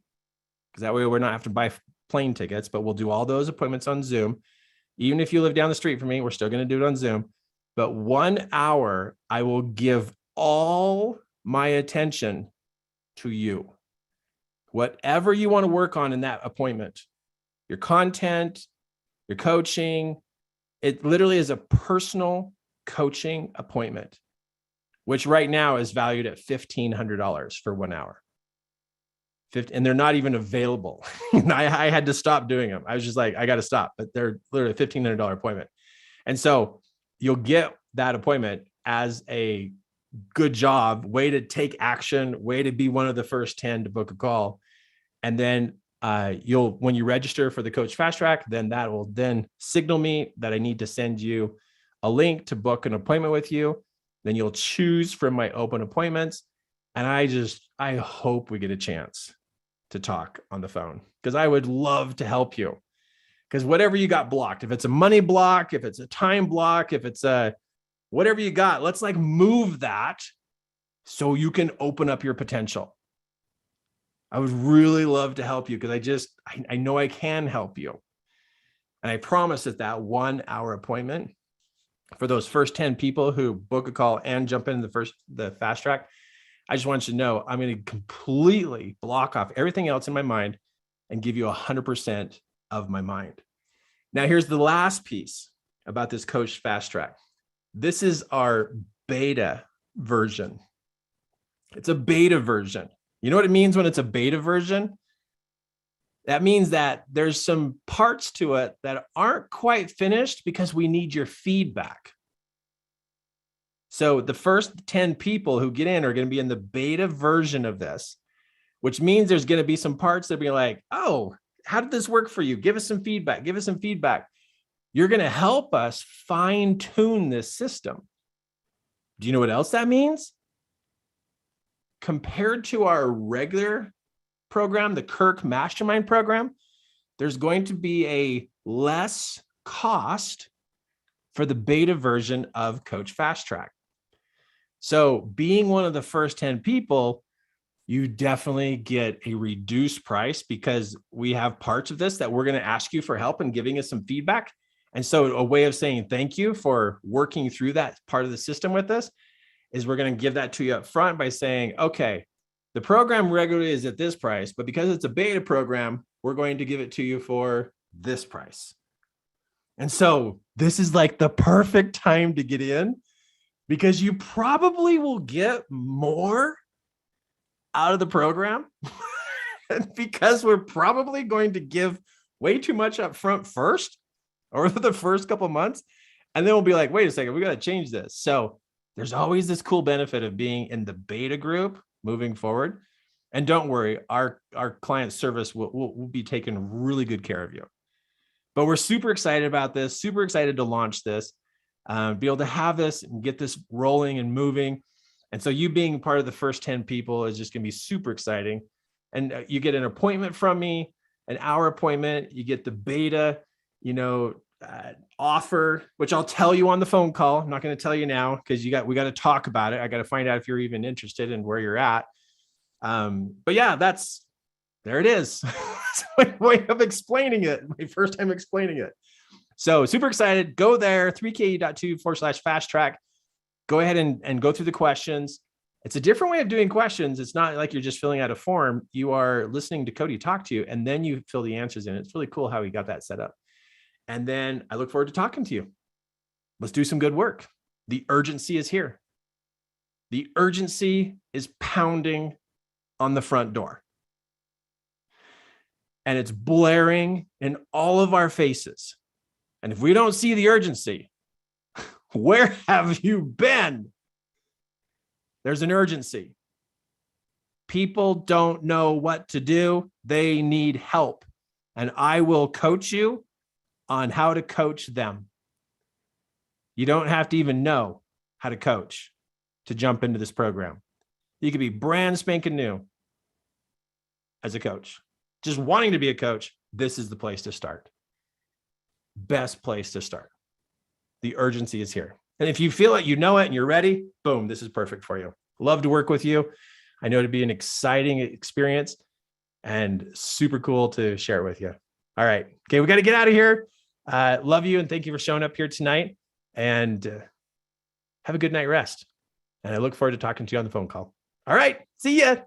S1: because that way we're not have to buy plane tickets, but we'll do all those appointments on Zoom. Even if you live down the street from me, we're still going to do it on Zoom. But 1 hour, I will give all my attention to you. Whatever you want to work on in that appointment, your content, your coaching, it literally is a personal coaching appointment, which right now is valued at $1,500 for 1 hour. And they're not even available. I had to stop doing them. I was just like, I got to stop, but they're literally a $1,500 appointment. And so you'll get that appointment as a good job, way to take action, way to be one of the first 10 to book a call. And then when you register for the Coach Fast Track, then that will then signal me that I need to send you a link to book an appointment with you. Then you'll choose from my open appointments. And I hope we get a chance to talk on the phone because I would love to help you. Because whatever you got blocked, if it's a money block, if it's a time block, if it's whatever you got, let's like move that so you can open up your potential. I would really love to help you because I know I can help you. And I promise that 1 hour appointment for those first 10 people who book a call and jump into the fast track, I just want you to know I'm going to completely block off everything else in my mind and give you 100% of my mind. Now, here's the last piece about this coach fast track. This is our beta version. It's a beta version. You know what it means when it's a beta version? That means that there's some parts to it that aren't quite finished because we need your feedback. So the first 10 people who get in are going to be in the beta version of this, which means there's going to be some parts that be like, oh, how did this work for you? Give us some feedback. Give us some feedback. You're going to help us fine tune this system. Do you know what else that means? Compared to our regular program, the Kirk Mastermind program, there's going to be a less cost for the beta version of Coach Fast Track. So being one of the first 10 people, you definitely get a reduced price because we have parts of this that we're going to ask you for help and giving us some feedback. And so a way of saying thank you for working through that part of the system with us is we're going to give that to you up front by saying, okay, the program regularly is at this price, but because it's a beta program, we're going to give it to you for this price. And so this is like the perfect time to get in because you probably will get more out of the program because we're probably going to give way too much up front first or the first couple of months. And then we'll be like, wait a second, we got to change this. So there's always this cool benefit of being in the beta group moving forward. And don't worry, our client service will be taking really good care of you. But we're super excited about this, super excited to launch this, be able to have this and get this rolling and moving. And so you being part of the first 10 people is just going to be super exciting. And you get an appointment from me, an hour appointment, you get the beta, offer, which I'll tell you on the phone call. I'm not going to tell you now because we got to talk about it. I got to find out if you're even interested in where you're at. But yeah, there it is. It's my way of explaining it. My first time explaining it. So super excited. Go there, 3ke.2/fast track. Go ahead and go through the questions. It's a different way of doing questions. It's not like you're just filling out a form. You are listening to Cody talk to you, and then you fill the answers in. It's really cool how he got that set up. And then I look forward to talking to you. Let's do some good work. The urgency is here. The urgency is pounding on the front door. And it's blaring in all of our faces. And if we don't see the urgency, where have you been? There's an urgency. People don't know what to do. They need help. And I will coach you on how to coach them. You don't have to even know how to coach to jump into this program. You could be brand spanking new as a coach. Just wanting to be a coach, this is the place to start. Best place to start. The urgency is here. And if you feel it, you know it, and you're ready, boom, this is perfect for you. Love to work with you. I know it'd be an exciting experience and super cool to share it with you. All right. Okay, we got to get out of here. Love you, and thank you for showing up here tonight. And have a good night rest. And I look forward to talking to you on the phone call. All right. See ya.